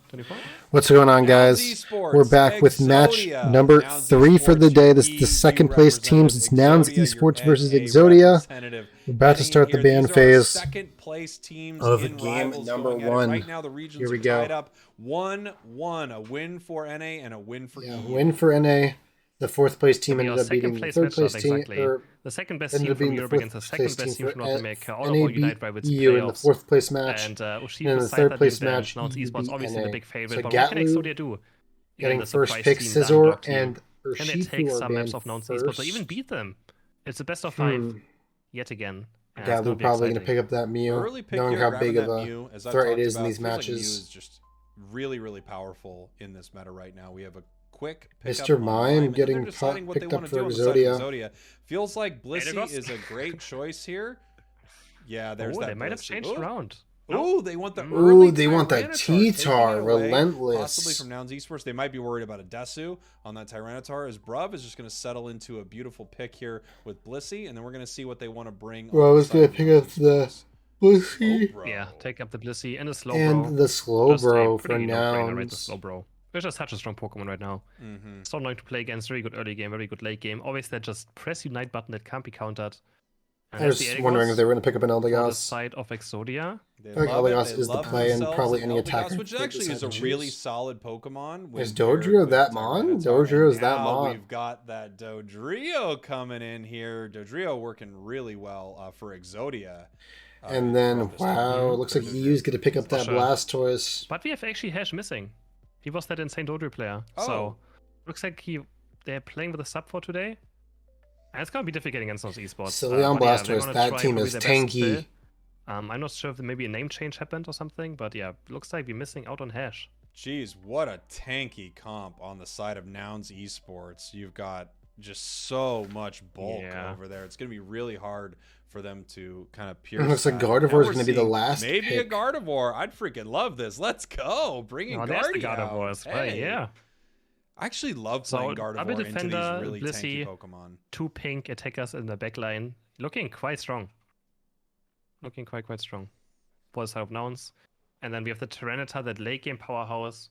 24? What's going on, guys? Esports, We're back with match number 3 for the day. This is the second place teams. It's Nouns Esports versus Exodia. We're about to start the ban phase of game number 1. Right now, the regions Here we are go. tied up 1-1. A win for NA and a win for EU. Win for NA. The fourth place team ended up beating the place third place team. exactly. The second best ended team up being from the Europe fourth against the place second best team team for from North America. All NA about beat United by its EU in the playoffs. fourth place match. And And in the third place match, Nouns EU Esports beat obviously NA. the big favorite. So But what can Gatlu Exodia do? getting The first surprise pick, team, Scissor underdog team. and Can they take Urshifu are some maps banned of Nouns Esports or even first. beat them? It's the best of 5 yet again. And it's Gatlu gonna be probably going to exciting. pick up that Mew, Early pick knowing here, how grabbing big of that a Mew, as I've threat it talked is in about, these feels like Mew matches. is just really, really powerful in this meta right now. We have a quick pickup Mr. on Mime Mime, and getting they're deciding what they picked want up to do for on the side of Exodia. Exodia. Feels like Blissey Adagost? is a great choice here. Yeah, there's Oh, that they might have Blissey. changed Ooh. around. Ooh, they want the Ooh, early they want the Tyranitar, taking it T-Tar, away, relentless. Possibly from Nouns Esports. They might be worried about a Desu on that Tyranitar, as Bruv is just going to settle into a beautiful pick here with Blissey, and then we're going to see what they want to bring. Well, I was going to pick up the Blissey Yeah, take up the Blissey and the Slowbro. and the Slow Just a Bro for pretty no-brainer, right? The Nouns. Slowbro. It's just such a strong Pokemon right now. So annoying to play against. Very good early game, very good late game. Always that just press Unite button that can't be countered. And I was that's the wondering if they were going to pick up an on the Eldegoss. side of Exodia. They I feel like love it. Eldegoss They is the love play and themselves probably an any Eldegoss, attacker which they actually is a decide to really choose. solid Pokemon. Is when Dodrio paired with that mon? Tyranitar. Dodrio And is that now mon. We've got that Dodrio coming in here. Dodrio working really well for Exodia. And then, throughout this wow, tournament. it looks like EU's going to pick up that sure. Blastoise. But we have actually Hash missing. He was that insane Dodrio player. Oh. So looks like they're playing with a sub for today. And it's gonna be difficult against those esports. So Leon but yeah, they're Blastoise, gonna that try team probably is their best tanky. still. I'm not sure if maybe a name change happened or something, but yeah, looks like we're missing out on Hash. Jeez, what a tanky comp on the side of Nouns Esports. You've got just so much bulk over there. It's going to be really hard for them to kind of pierce. It looks like that. Gardevoir Now is we're going to be the seeing last maybe pick. a Gardevoir. I'd freaking love this. Let's go. Bringing There's the Gardevoir Gardevoir as well, yeah. I actually love So, playing Double Gardevoir into Defender, these really Blissey, tanky Pokemon. 2 pink attackers in the backline. Looking quite strong. Looking quite strong. For the side of Nouns. And then we have the Tyranitar, that late game powerhouse.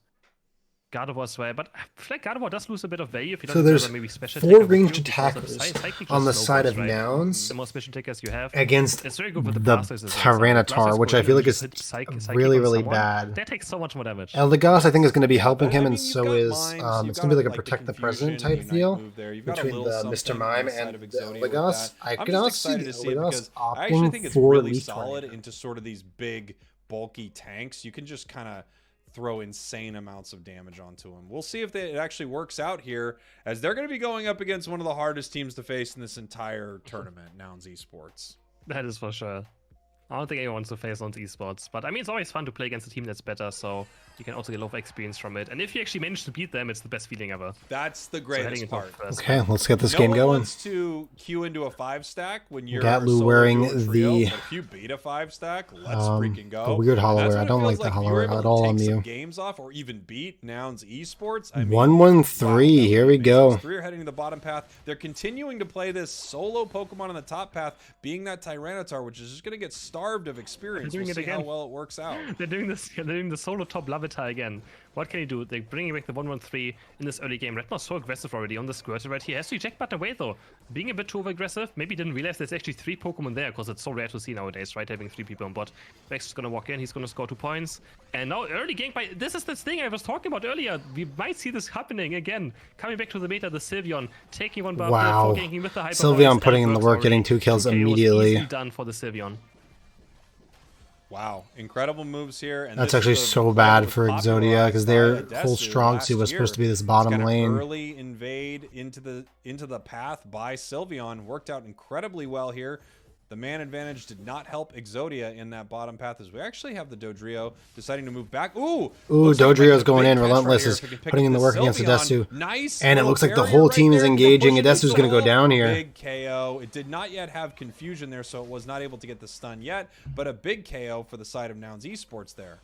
Gardevoir as well, but I feel like Gardevoir does lose a bit of value if you So don't there's have maybe special 4 attacker with ranged you because of attackers cycling on the just side snowballs, of right? Nouns The more special attackers you have against it's very good with the the Blastoise as well. So Tyranitar, Blastoise which go I in feel and like just is hit psychic really, on really someone. bad. That takes so much more damage. Eldegoss, I think, is going to be helping But, him, I and mean, you've so got is Mimes, it's you've going to be like got, a the protect the president confusion, type Unite deal move there. You've got a between little the Mr. something on Mime the side and of the Exodia with Eldegoss. that. I I'm can just also see excited the to see it Eldegoss because I actually think opting it's for really weak solid right now. into sort of these big, bulky tanks. You can just kind of throw insane amounts of damage onto them. We'll see if it actually works out here, as they're going to be going up against one of the hardest teams to face in this entire tournament, Nouns Esports. That is for sure. I don't think anyone wants to face on esports, but I mean, it's always fun to play against a team that's better, so you can also get a lot of experience from it. And if you actually manage to beat them, it's the best feeling ever. That's the So heading greatest into part. first. Okay, let's get this No game one going. wants to queue into a 5-stack when you're Gatlu solo wearing duo trio, the, but if you beat a 5-stack, let's freaking go. the weird hollow That's wear. what I it don't feels like the if hollow you're wear able at to all take on some you. games off or even beat Nouns Esports. I mean, 1-1-3. wow, Here we go. Those 3 are heading to the bottom path. They're continuing to play this solo Pokemon on the top path, being that Tyranitar, which is just going to get starved of experience. They're doing We'll it see how again. well it works out. They're doing this. They're doing the solo top Larvitar again. What can he do? They're bringing back the 1-1-3 in this early game. Redmore's so aggressive already on the Squirtle right here. Has to eject button away though. Being a bit too aggressive. Maybe didn't realize there's actually 3 Pokemon there, because it's so rare to see nowadays, right? Having 3 people on bot. Vex is gonna walk in. He's gonna score 2 points. And now early game by. This is this thing I was talking about earlier. We might see this happening again. Coming back to the meta, the Sylveon taking 1 buff. Wow. Him with the Hyper Sylveon Points, putting and in the it work, works getting already. 2 kills 2K was immediately. easily done for the Sylveon. Wow, incredible moves here. And That's this actually is a so play that bad was for Exodia, popularized because by their Adesu whole strong last suit was year. supposed to be this This bottom kind of lane. early invade into the path by Sylveon worked out incredibly well here. The man advantage did not help Exodia in that bottom path, as we actually have the Dodrio deciding to move back. Ooh, Dodrio's going in. Relentless is putting in the work against Adesu. Nice, And it little looks like the barrier whole right team is there. engaging. Pushing Adesu's into going to go the down here. Big KO. It did not yet have confusion there, so it was not able to get the stun yet, but a big KO for the side of Nouns Esports there.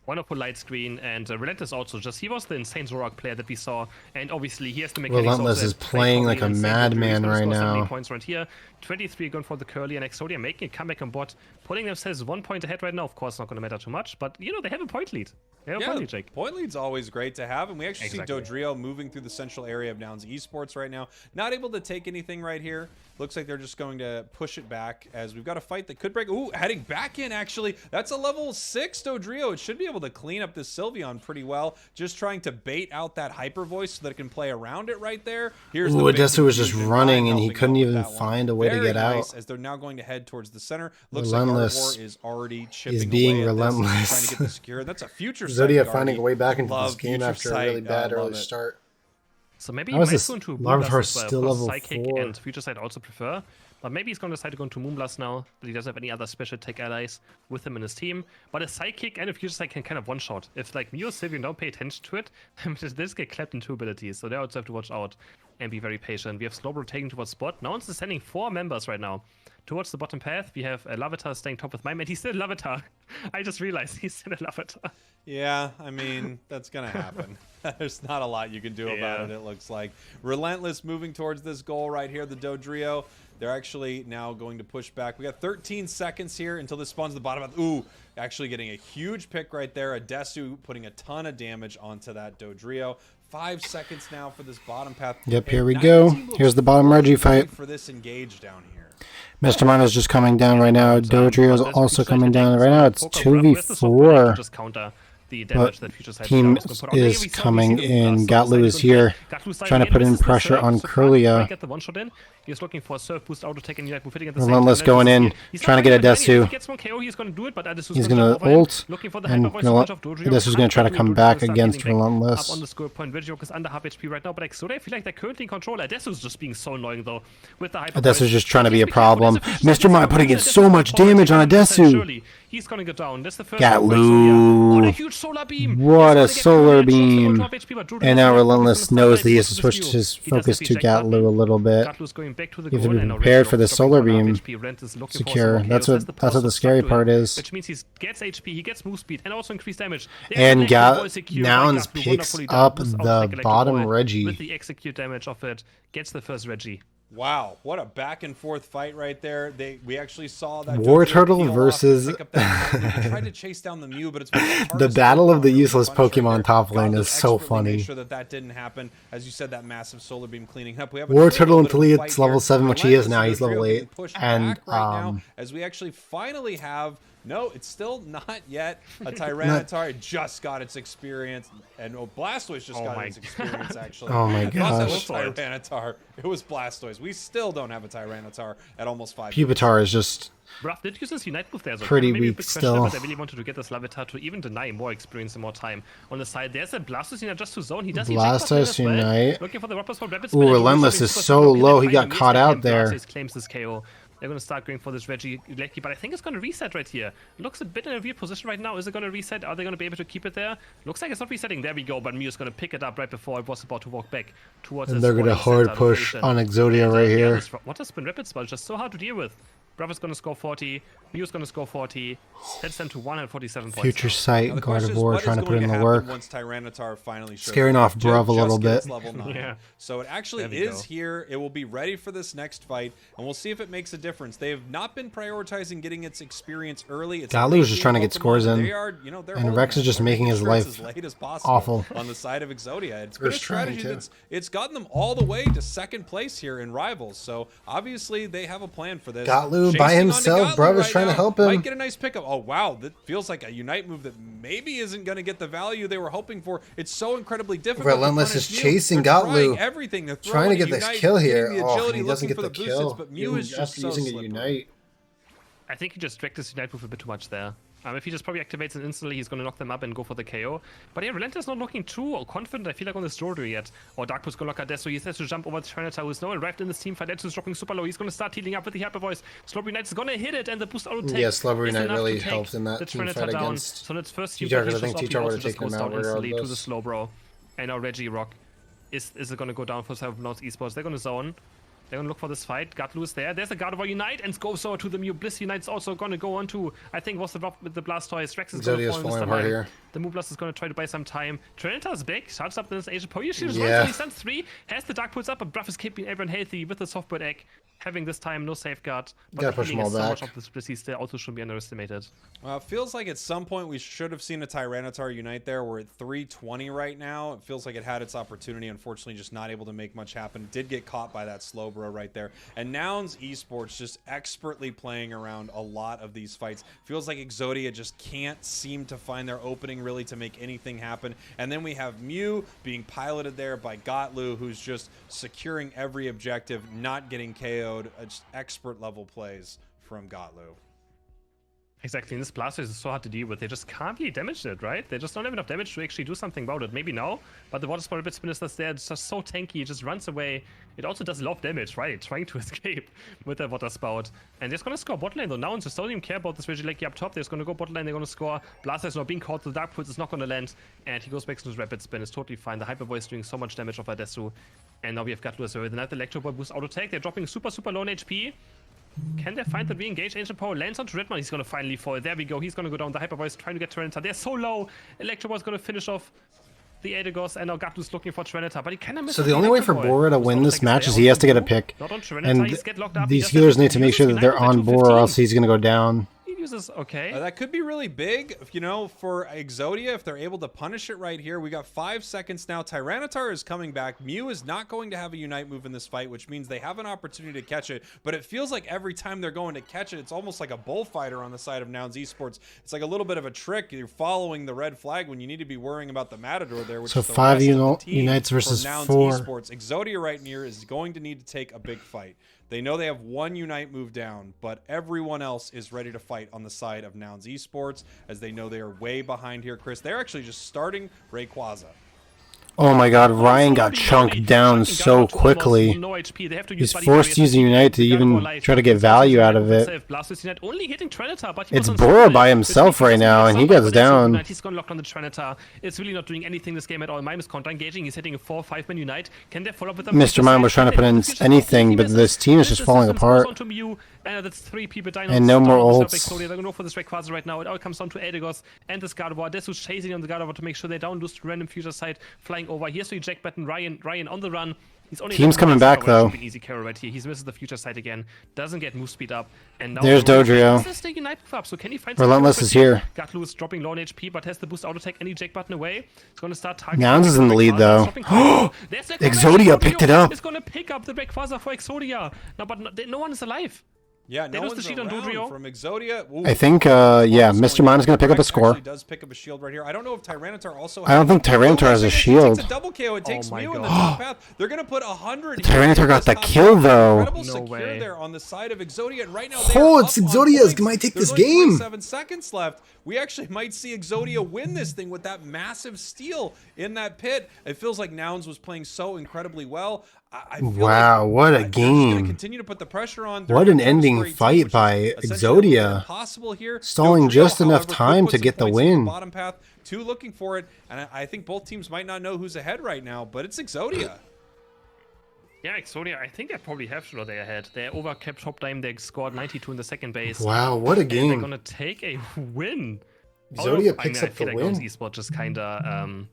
Wonderful light screen, and Relentless also just, he was the insane Zorak player that we saw, and obviously he has the mechanics. Relentless is playing like a madman right now. Points right here, 23 going for the Curly, and Exodia making a comeback on bot, putting themselves 1 point ahead right now. Of course, not going to matter too much, but you know, they have a point lead. Yeah, point lead, Jake. Point lead's always great to have, and we actually see Dodrio moving through the central area of Nouns Esports right now. Not able to take anything right here. Looks like they're just going to push it back as we've got a fight that could break. Ooh, heading back in, actually. That's a level 6 Dodrio. It should be able to clean up this Sylveon pretty well. Just trying to bait out that Hyper Voice so that it can play around it right there. Here's the Adesu was just running, and he couldn't even find a way to get out. As they're now going to head towards the center. Looks Relentless like Gardevoir is already chipping is being away relentless. Trying to get this secure. That's a future Exodia finding a way back into this game after a really bad early start. So maybe he might go into Larvitar as well. still level Psychic 4. and Future Sight also prefer. But maybe he's going to decide to go into Moonblast now, that he doesn't have any other special tech allies with him in his team. But a Psychic and a Future Sight can kind of one-shot. If like Mew or Sylveon don't pay attention to it, this get clapped in 2 abilities. So they also have to watch out and be very patient. We have Slowbro taking towards spot. Nouns is sending 4 members right now towards the bottom path. We have Larvitar staying top with Mime, and he's still Larvitar. I just realized he's still a Larvitar. Yeah, I mean, that's going to happen. There's not a lot you can do about it, it looks like. Relentless moving towards this goal right here, the Dodrio. They're actually now going to push back. We got 13 seconds here until this spawns the bottom. Ooh, actually getting a huge pick right there. Adesu putting a ton of damage onto that Dodrio. 5 seconds now for this bottom path. Yep, here we go. Here's the bottom Reggie fight. For this engage down here. Mr. Mino's just coming down right now. Dodrio's also coming down right now. It's 2v4. Just counter the But team is coming in. Gatlu is here, trying to put in pressure on Curlia. He's looking for a surf boost auto tech and Relentless going in, trying to get Adesu. He's going to ult, and Adesu's going to try to come back against Relentless. On the score point, Reggie is under half HP right now, but Exodia, I feel like they're currently in control. Adesu's just being so annoying though. With the Adesu's just trying to be a problem. Mr. Mai putting in so much damage on Adesu. He's gonna go down. That's the first Gatlu. What a huge solar beam. What a solar beam. And now Relentless knows that he has to switch his focus to Gatlu a little bit. You have to be prepared for the solar beam secure. That's what the scary part is. Which means he gets HP, he gets move speed, and also increased damage. And Nouns picks up the bottom Reggie. With the execute damage of it, gets the first Reggie. Wow, what a back and forth fight right there. We actually saw that War Turtle versus tried to chase down the Mew, but it's the battle of the useless Pokemon top lane is so funny. Make sure that didn't happen. As you said, that massive solar beam cleaning up. We have War Turtle until he hits level 7, which he is now. He's level 8, and as we actually finally have. No, it's still not yet a Tyranitar. It just got its experience. And Blastoise just got its experience, actually. Oh my gosh. It was Tyranitar. It was Blastoise. We still don't have a Tyranitar at almost 5. Pupitar is just Bruff did use his Unite move there, so pretty maybe weak still. But I really wanted to get this Larvitar to even deny more experience and more time. On the side, there's a Blastoise Unite just to zone. He does Blastoise Unite. Looking for the Rapid Spin. Ooh, Relentless is so low. He got caught out there. Blastoise claims this KO. They're going to start going for this Reggie Lecky, but I think it's going to reset right here. Looks a bit in a weird position right now. Is it going to reset? Are they going to be able to keep it there? Looks like it's not resetting. There we go, but Mew's going to pick it up right before it was about to walk back towards. And they're going to hard push on Exodia right here. What has been Rapid Spell? Just so hard to deal with. Bravo's going to score 40. Mew's going to score 40. Heads them to 147 points. Future Sight, Gardevoir trying to put in the work. Once Tyranitar finally scaring off Bravo a little bit. Yeah. So it actually is here. It will be ready for this next fight, and we'll see if it makes a difference. They have not been prioritizing getting its experience early. Gatlu is just trying to get scores in, and Rex is just making his life awful. On the side of Exodia. It's been a strategy it's gotten them all the way to second place here in Rivals. So obviously they have a plan for this. Gatlu by himself, Bravo's trying to help him. Might get a nice pickup. Oh wow, that feels like a Unite move that maybe isn't going to get the value they were hoping for. It's so incredibly difficult. Relentless is chasing Gatlu, everything trying to get this kill here. Oh, he doesn't get the kill. But Mew is just using a Unite. I think he just dragged his Unite move a bit too much there. If he just probably activates it instantly, he's going to knock them up and go for the KO. But yeah, Relentless not looking too confident, I feel like, on this Rotor yet. Or Darkpu's going to lock Adesu. He has to jump over the Tyranitar, who's now arrived in this team fight. Adesu's dropping super low. He's going to start healing up with the Hyper Voice. Slowbro Unite is going to hit it, and the boost auto take. Yeah, Slowbro Unite really helps in that team fight against So that's first team T-Target. I think T-Target would have taken him out instantly to the Slowbro. And now Reggie Rock. Is it going to go down for Nouns Esports? They're going to zone. They're going to look for this fight. Gatlu is there. There's a Gardevoir Unite and goes over to the Mew. Bliss Unite's also going to go on to, I think, was the drop with the Blastoise. Rex is going to fall in this time. Here. The Moonblast is going to try to buy some time. Tyranitar's back. Charges up this Asian Power. She just runs, he stands 3. Has the Dark Pulse up, but Bruff is keeping everyone healthy with the Softbird Egg. having this time, no safeguard. But Gotta the push healing them is all so back. much of the split still also shouldn't be underestimated. It feels like at some point we should have seen a Tyranitar unite there. We're at 320 right now. It feels like it had its opportunity. Unfortunately, just not able to make much happen. Did get caught by that Slowbro right there. And Nouns Esports just expertly playing around a lot of these fights. Feels like Exodia just can't seem to find their opening really to make anything happen. And then we have Mew being piloted there by Gotlu, who's just securing every objective, not getting KO'd. Just expert level plays from Gotlu. Exactly, and this Blastoise is so hard to deal with. They just can't really damage it, right? They just don't have enough damage to actually do something about it. Maybe now, but the Water Spoiler Bit Spin is just there. It's just so tanky. It just runs away. It also does a lot of damage, right? It's trying to escape with that Water Spout. And they're just going to score bot lane, though. Now, just don't even care about this Regieleki up top. They're just going to go bot lane. They're going to score. Blastoise not being caught. The Dark Pulse is not going to land. And he goes back to his Rapid Spin. It's totally fine. The Hyper Voice doing so much damage off Adesu. And now we have Gutlu as well. The Night Electro Ball boost auto attack. They're dropping super, super low in HP. Can they find the re-engage? Ancient Power lands onto Redmon. He's going to finally fall. There we go. He's going to go down. The Hyper Voice trying to get Tyranitar. They're so low. Electro Ball is going to finish off the Aegis, and now Gatu's looking for Tyranitar, but he kind of missed. So the only way for Bora to win this match is he has to get a pick. And these healers need to make sure that they're on Bora, or else he's going to go down. Uses okay. That could be really big, you know, for Exodia if they're able to punish it right here. We got 5 seconds now. Tyranitar is coming back. Mew is not going to have a Unite move in this fight, which means they have an opportunity to catch it. But it feels like every time they're going to catch it, it's almost like a bullfighter on the side of Nouns Esports. It's like a little bit of a trick. You're following the red flag when you need to be worrying about the Matador there. Which so is the 5 Unites versus Nouns 4. Esports. Exodia right here is going to need to take a big fight. They know they have 1 Unite move down, but everyone else is ready to fight on the side of Nouns Esports, as they know they are way behind here, Chris. They're actually just starting Rayquaza. Oh my god, Ryan got chunked down so quickly. He's forced to use a Unite to even try to get value out of it. It's Bora by himself right now, and he goes down. He's gonna lock on the Tyranitar. It's really not doing anything this game at all. Mime is counter engaging. He's hitting a 4-5 man Unite. Can they follow up with them? Mr. Mime was trying to put in anything, but this team is just falling apart. That's 3 people dying. And no more ults. They're gonna go for this Rayquaza right now. It all comes down to Aegis and this Gardevoir. Desu's chasing on the Gardevoir to make sure they don't lose to random future side flying over. Here's the eject button. Ryan on the run. He's only Team's coming back though. Easy carry right here. He misses the future side again. Doesn't get move speed up. And now there's Dodrio. This is the Unite move up. So can he find Relentless is here. Gutlu is dropping low on HP, but has the boost auto attack and eject button away. It's gonna start targeting. Nouns is in the lead though. Exodia picked it up. It's gonna pick up the Rayquaza for Exodia. No, but no one is alive. Yeah, no one's around from Exodia. Ooh. I think, yeah, Mr. Mime is going to pick up a score. Does pick up a shield right here. I don't know if Tyranitar also. I don't think Tyranitar has a shield. It takes a double KO. It takes Mew in the top path. They're going to put 100. Tyranitar got the kill though. No way. There on the side of Exodia, and right now. Oh, it's Exodia might take this game. 7 seconds left. We actually might see Exodia win this thing with that massive steal in that pit. It feels like Nouns was playing so incredibly well. I feel wow, like what a game. Continue to put the pressure on. What an ending fight by Exodia. Here. Stalling just enough time to get the win. Bottom path, 2 looking for it, and I think both teams might not know who's ahead right now, but it's Exodia. Yeah, Exodia, I think they probably have sure they're ahead. They overcapped top time. They scored 92 in the second base. Wow, what a game. They're going to take a win. Exodia picks up the win. I think Esports just kind of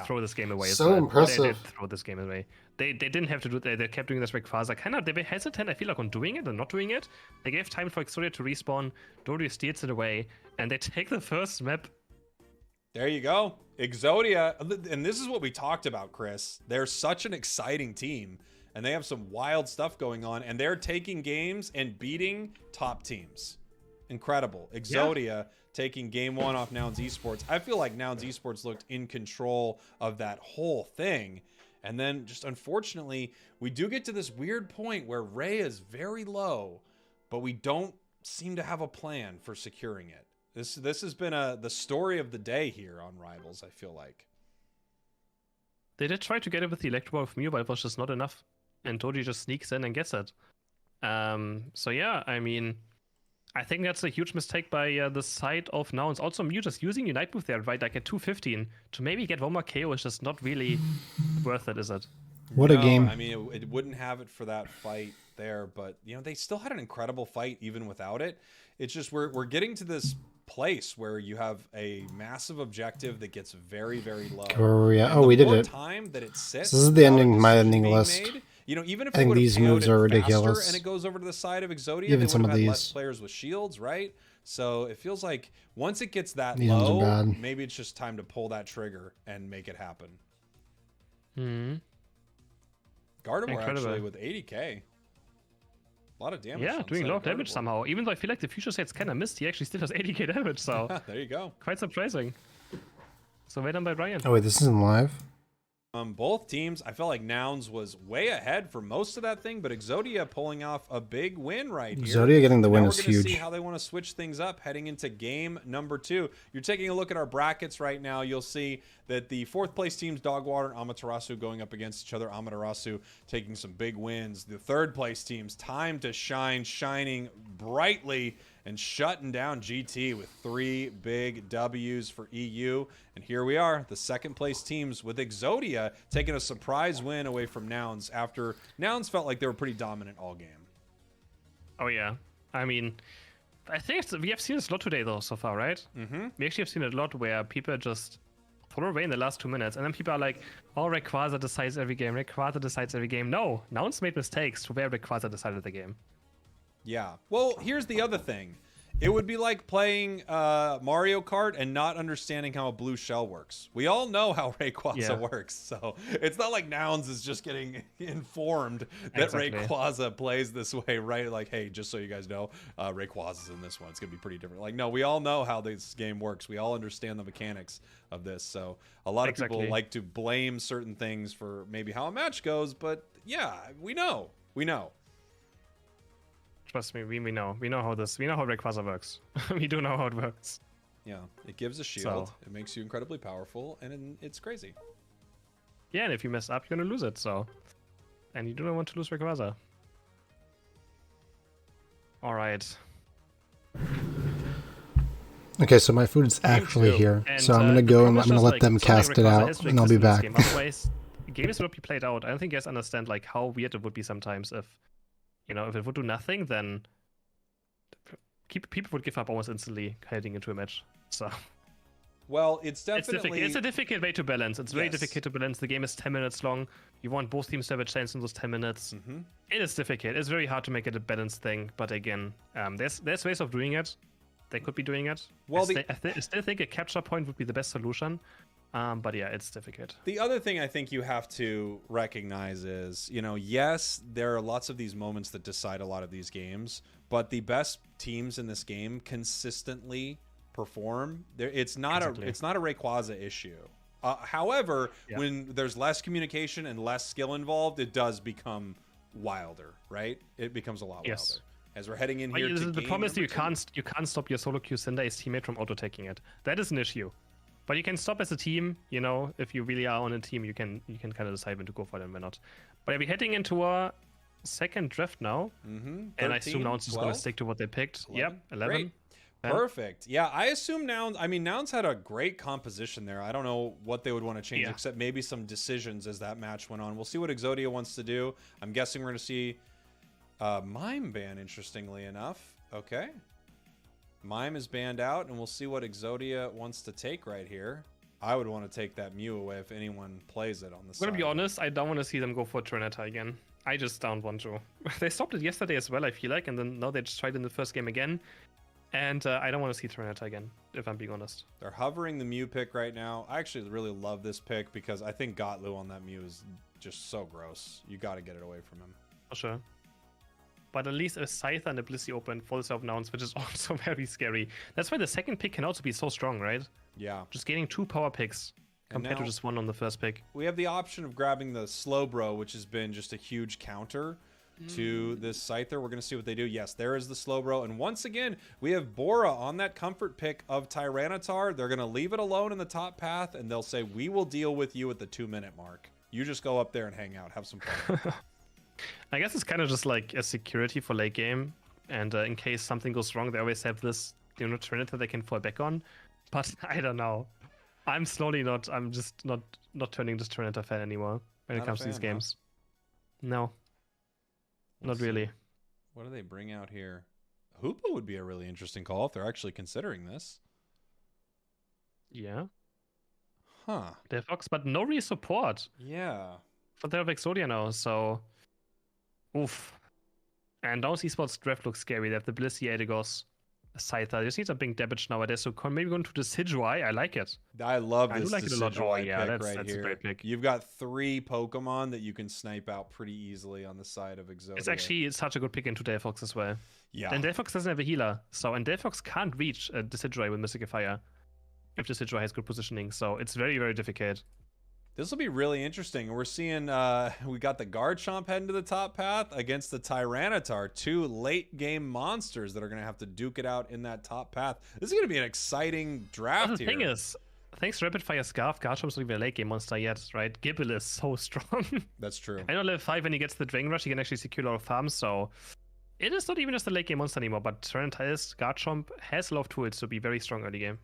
throw this game away. So impressive. They did throw this game away. They didn't have to do it. They kept doing this Rayquaza. Kind of, they were hesitant, I feel like, on doing it and not doing it. They gave time for Exodia to respawn. Dorio steals it away, and they take the first map. There you go. Exodia, and this is what we talked about, Chris. They're such an exciting team, and they have some wild stuff going on, and they're taking games and beating top teams. Incredible. Exodia taking game 1 off Nouns Esports. I feel like Nouns Esports looked in control of that whole thing. And then just unfortunately, we do get to this weird point where Ray is very low, but we don't seem to have a plan for securing it. This has been the story of the day here on Rivals, I feel like. They did try to get it with the Electro of Mew, but it was just not enough. And Toji just sneaks in and gets it. So yeah, I mean, I think that's a huge mistake by the side of Nouns. Also, Mew just using Unite move there, right? Like at 215 to maybe get one more KO is just not really worth it, is it? What a game. I mean, it wouldn't have it for that fight there, but, you know, they still had an incredible fight even without it. It's just we're getting to this place where you have a massive objective that gets very, very low. Oh, we did it. Time that it sits, this is the ending, my ending list. You know, even if I think these moves are ridiculous. and it goes over to the side of Exodia, Even they some would of have had these. less players with shields, right? So it feels like once it gets that These ones are low, bad. maybe it's just time to pull that trigger and make it happen. Gardevoir actually with 80k. A lot of damage. Yeah, doing a lot of damage somehow. Even though I feel like the future state's kind of missed, he actually still has 80k damage, so... there you go. Quite surprising. So well done by Brian. Oh wait, this isn't live? Both teams, I felt like Nouns was way ahead for most of that thing, but Exodia pulling off a big win right here. Exodia getting the win now is we're gonna huge. See how they want to switch things up heading into game number 2. You're taking a look at our brackets right now. You'll see that the 4th place teams, Dogwater and Amaterasu, going up against each other. Amaterasu taking some big wins. The 3rd place teams, Time to Shine, shining brightly and shutting down GT with 3 big W's for EU. And here we are, the 2nd place teams with Exodia taking a surprise win away from Nouns after Nouns felt like they were pretty dominant all game. Oh yeah, I mean, I think we have seen this a lot today though so far, right? We actually have seen it a lot where people just throw away in the last 2 minutes, and then people are like, "Oh, Rayquaza decides every game. Rayquaza decides every game." No, Nouns made mistakes to where Rayquaza decided the game. Yeah. Well, here's the other thing. It would be like playing Mario Kart and not understanding how a blue shell works. We all know how Rayquaza works, so it's not like Nouns is just getting informed that Rayquaza plays this way, right? Like, hey, just so you guys know, Rayquaza's in this one. It's going to be pretty different. Like, no, we all know how this game works. We all understand the mechanics of this. So a lot of people like to blame certain things for maybe how a match goes, but yeah, we know. We know. Trust me, we know how Rayquaza works. We do know how it works. Yeah, it gives a shield. It makes you incredibly powerful, and it's crazy. Yeah, and if you mess up, you're gonna lose it. So, and you do not want to lose Rayquaza. All right. Okay, so my food is actually here, and, so I'm gonna go and I'm gonna let them cast it out, and I'll be back. Game. Otherwise, games would be played out. I don't think you guys understand like how weird it would be sometimes if. You know, if it would do nothing, then people would give up almost instantly heading into a match. So, well, it's definitely it's a difficult way to balance. It's very difficult to balance. The game is 10 minutes long. You want both teams to have a chance in those 10 minutes. It is difficult. It's very hard to make it a balanced thing. But again, there's ways of doing it. They could be doing it. Well, I still think a capture point would be the best solution. But yeah, it's difficult. The other thing I think you have to recognize is, you know, yes, there are lots of these moments that decide a lot of these games, but the best teams in this game consistently perform. It's not a Rayquaza issue. However, when there's less communication and less skill involved, it does become wilder, right? It becomes a lot wilder. As we're heading in here to the problem is you can't stop your solo queue Cinderace teammate from auto-taking it. That is an issue. But you can stop as a team, you know, if you really are on a team, you can kind of decide when to go for it and when not. But we're heading into our 2nd draft now. 13, and I assume Nouns is going to stick to what they picked. 11. Yep, 11. Great. Perfect. Yeah, I assume Nouns, Nouns had a great composition there. I don't know what they would want to change, except maybe some decisions as that match went on. We'll see what Exodia wants to do. I'm guessing we're going to see Mime ban, interestingly enough. Okay. Mime is banned out, and we'll see what Exodia wants to take right here. I would want to take that Mew away if anyone plays it on the side. I'm going to be honest, I don't want to see them go for Trinita again. I just don't want to. They stopped it yesterday as well, I feel like, and then now they just tried in the first game again. And I don't want to see Trinita again, if I'm being honest. They're hovering the Mew pick right now. I actually really love this pick because I think Gotlu on that Mew is just so gross. You got to get it away from him. For sure. But at least a Scyther and a Blissey open for the self Nouns, which is also very scary. That's why the 2nd pick can also be so strong, right? Yeah. Just gaining 2 power picks compared to just 1 on the first pick. We have the option of grabbing the Slowbro, which has been just a huge counter to this Scyther. We're going to see what they do. Yes, there is the Slowbro. And once again, we have Bora on that comfort pick of Tyranitar. They're going to leave it alone in the top path, and they'll say, we will deal with you at the 2-minute mark. You just go up there and hang out. Have some fun. I guess it's kind of just like a security for late game, and in case something goes wrong, they always have this, you know, Trinity they can fall back on. But I don't know. I'm just not turning this Trinity fan anymore when it comes to these games. No, not really. What do they bring out here? Hoopa would be a really interesting call if they're actually considering this. Yeah. Huh. They have Fox, but no real support. Yeah. But they have Exodia now, so Oof. And Nouns Esports draft looks scary. They have the Blissey, Aegis, Scyther. They just need some big damage nowadays, so maybe going to the Decidueye. I like it. I love this like Decidueye pick right that's here. A great pick. You've got 3 Pokemon that you can snipe out pretty easily on the side of Exodia. It's actually such a good pick into Delphox as well. Yeah. And Delphox doesn't have a healer, and Delphox can't reach Decidueye with Mystic Fire if Decidueye has good positioning, so it's very, very difficult. This will be really interesting. We're seeing we got the Garchomp heading to the top path against the Tyranitar, 2 late game monsters that are going to have to duke it out in that top path. This is going to be an exciting draft The here. thing is, thanks to Rapid Fire Scarf, Garchomp's not even a late game monster yet, right? Gible is so strong. That's true. I know level 5 when he gets the Dragon Rush, he can actually secure a lot of farms, so it is not even just a late game monster anymore, but Tyranitar Garchomp has a lot of tools to be very strong early game.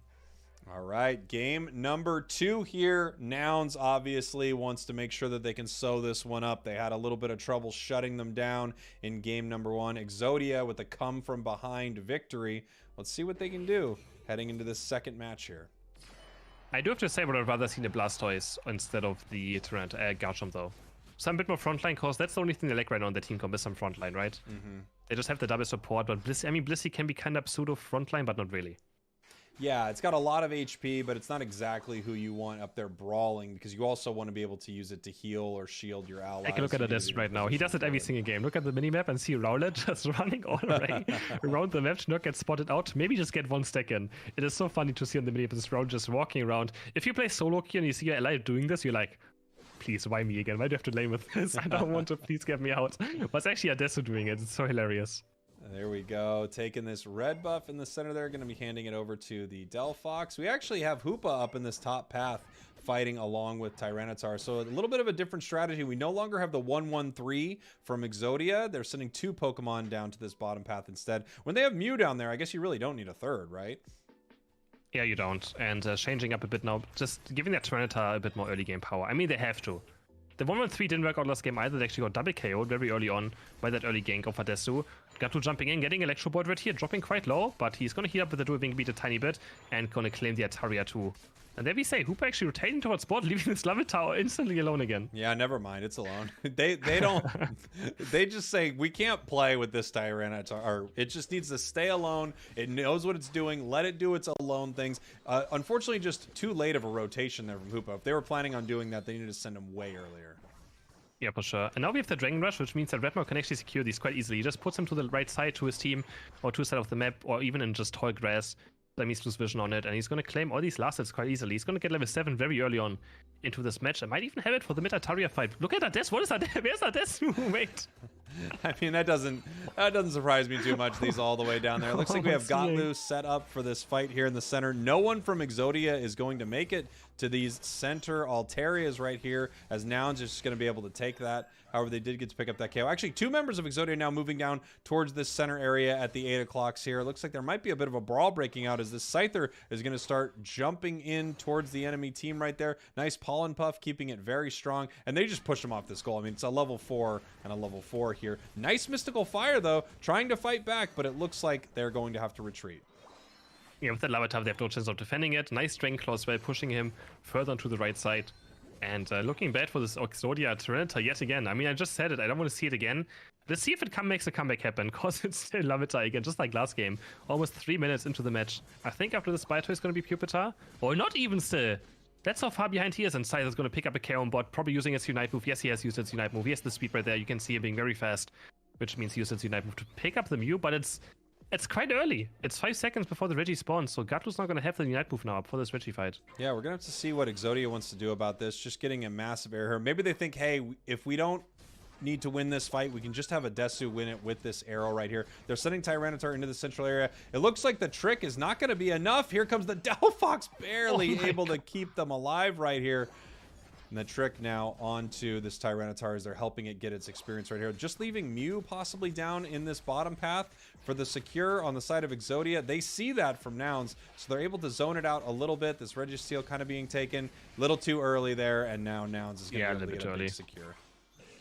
All right, game number 2 here. Nouns obviously wants to make sure that they can sew this one up. They had a little bit of trouble shutting them down in game number 1. Exodia with a come from behind victory. Let's see what they can do heading into this second match here. I do have to say, but I'd rather see the Blastoise instead of the Garchomp though. Some bit more frontline, cause that's the only thing they lack right now on the team comp is some frontline, right? They just have the double support, but Blissey can be kind of pseudo frontline, but not really. Yeah, it's got a lot of HP, but it's not exactly who you want up there brawling, because you also want to be able to use it to heal or shield your allies. I can look at this right now. He does it every single game. Look at the minimap and see Rowlet just running all around the map to not get spotted out. Maybe just get 1 stack in. It is so funny to see on the minimap this Rowlet just walking around. If you play solo queue and you see your ally doing this, you're like, please, why me again? Why do you have to lane with this? I don't want to, please get me out. But it's actually Adesu doing it. It's so hilarious. There we go. Taking this red buff in the center there. Going to be handing it over to the Delphox. We actually have Hoopa up in this top path fighting along with Tyranitar. So a little bit of a different strategy. We no longer have the 1-1-3 from Exodia. They're sending 2 Pokemon down to this bottom path instead. When they have Mew down there, I guess you really don't need a third, right? Yeah, you don't. And changing up a bit now, just giving that Tyranitar a bit more early game power. I mean, they have to. The 1-1-3 didn't work out last game either. They actually got double KO'd very early on by that early gank of Adesu. Gatu jumping in, getting Electro Board right here, dropping quite low, but he's going to heal up with the Dual Wing Beat a tiny bit and going to claim the Ataria too. And there we say, Hoopa actually rotating towards bot, leaving this Lava Tower instantly alone again. Yeah, never mind, it's alone. They don't, they just say, we can't play with this Tyranitar, or it just needs to stay alone, it knows what it's doing, let it do its alone things. Unfortunately, just too late of a rotation there from Hoopa. If they were planning on doing that, they needed to send him way earlier. Yeah, for sure. And now we have the Dragon Rush, which means that Redmore can actually secure these quite easily. He just puts him to the right side to his team, or to the side of the map, or even in just tall grass. That means lose vision on it, and he's going to claim all these last hits quite easily. He's going to get level 7 very early on into this match. I might even have it for the mid-Ataria fight. Look at Ades. What is that? Where's Ades? Wait. I mean, that doesn't surprise me too much. These all the way down there. It looks like we have Gotlu set up for this fight here in the center. No one from Exodia is going to make it to these center Altarias right here, as Nouns is just going to be able to take that. However, they did get to pick up that KO. Actually, 2 members of Exodia now moving down towards this center area at the 8 o'clocks here. It looks like there might be a bit of a brawl breaking out as this Scyther is going to start jumping in towards the enemy team right there. Nice Pollen Puff, keeping it very strong. And they just push him off this goal. I mean, it's a level 4 and a level 4 here. Nice Mystical Fire, though, trying to fight back, but it looks like they're going to have to retreat. Yeah, with that Lava Tower, they have no chance of defending it. Nice Strength Claw as well, pushing him further onto the right side. And looking bad for this Exodia Tyranitar yet again. I mean, I just said it. I don't want to see it again. Let's see if it makes a comeback happen, because it's still Lavatar again, just like last game. Almost 3 minutes into the match. I think after this Spyto is going to be Pupitar. Or not even still. That's how far behind he is, and Scyther is going to pick up a KO on bot, probably using its Unite move. Yes, he has used its Unite move. He has the speed right there. You can see him being very fast, which means he used its Unite move to pick up the Mew, but it's quite early. It's 5 seconds before the Reggie spawns, so Gatlu's not going to have the Unite move now up for this Reggie fight. Yeah, we're going to have to see what Exodia wants to do about this. Just getting a massive error here. Maybe they think, hey, if we don't need to win this fight, we can just have a Desu win it with this arrow right here. They're sending Tyranitar into the central area. It looks like the trick is not going to be enough. Here comes the Delphox, barely able to keep them alive right here. And the trick now onto this Tyranitar as they're helping it get its experience right here. Just leaving Mew possibly down in this bottom path for the secure on the side of Exodia. They see that from Nouns, so they're able to zone it out a little bit. This Registeel kind of being taken a little too early there, and now Nouns is going to be able to get a big secure.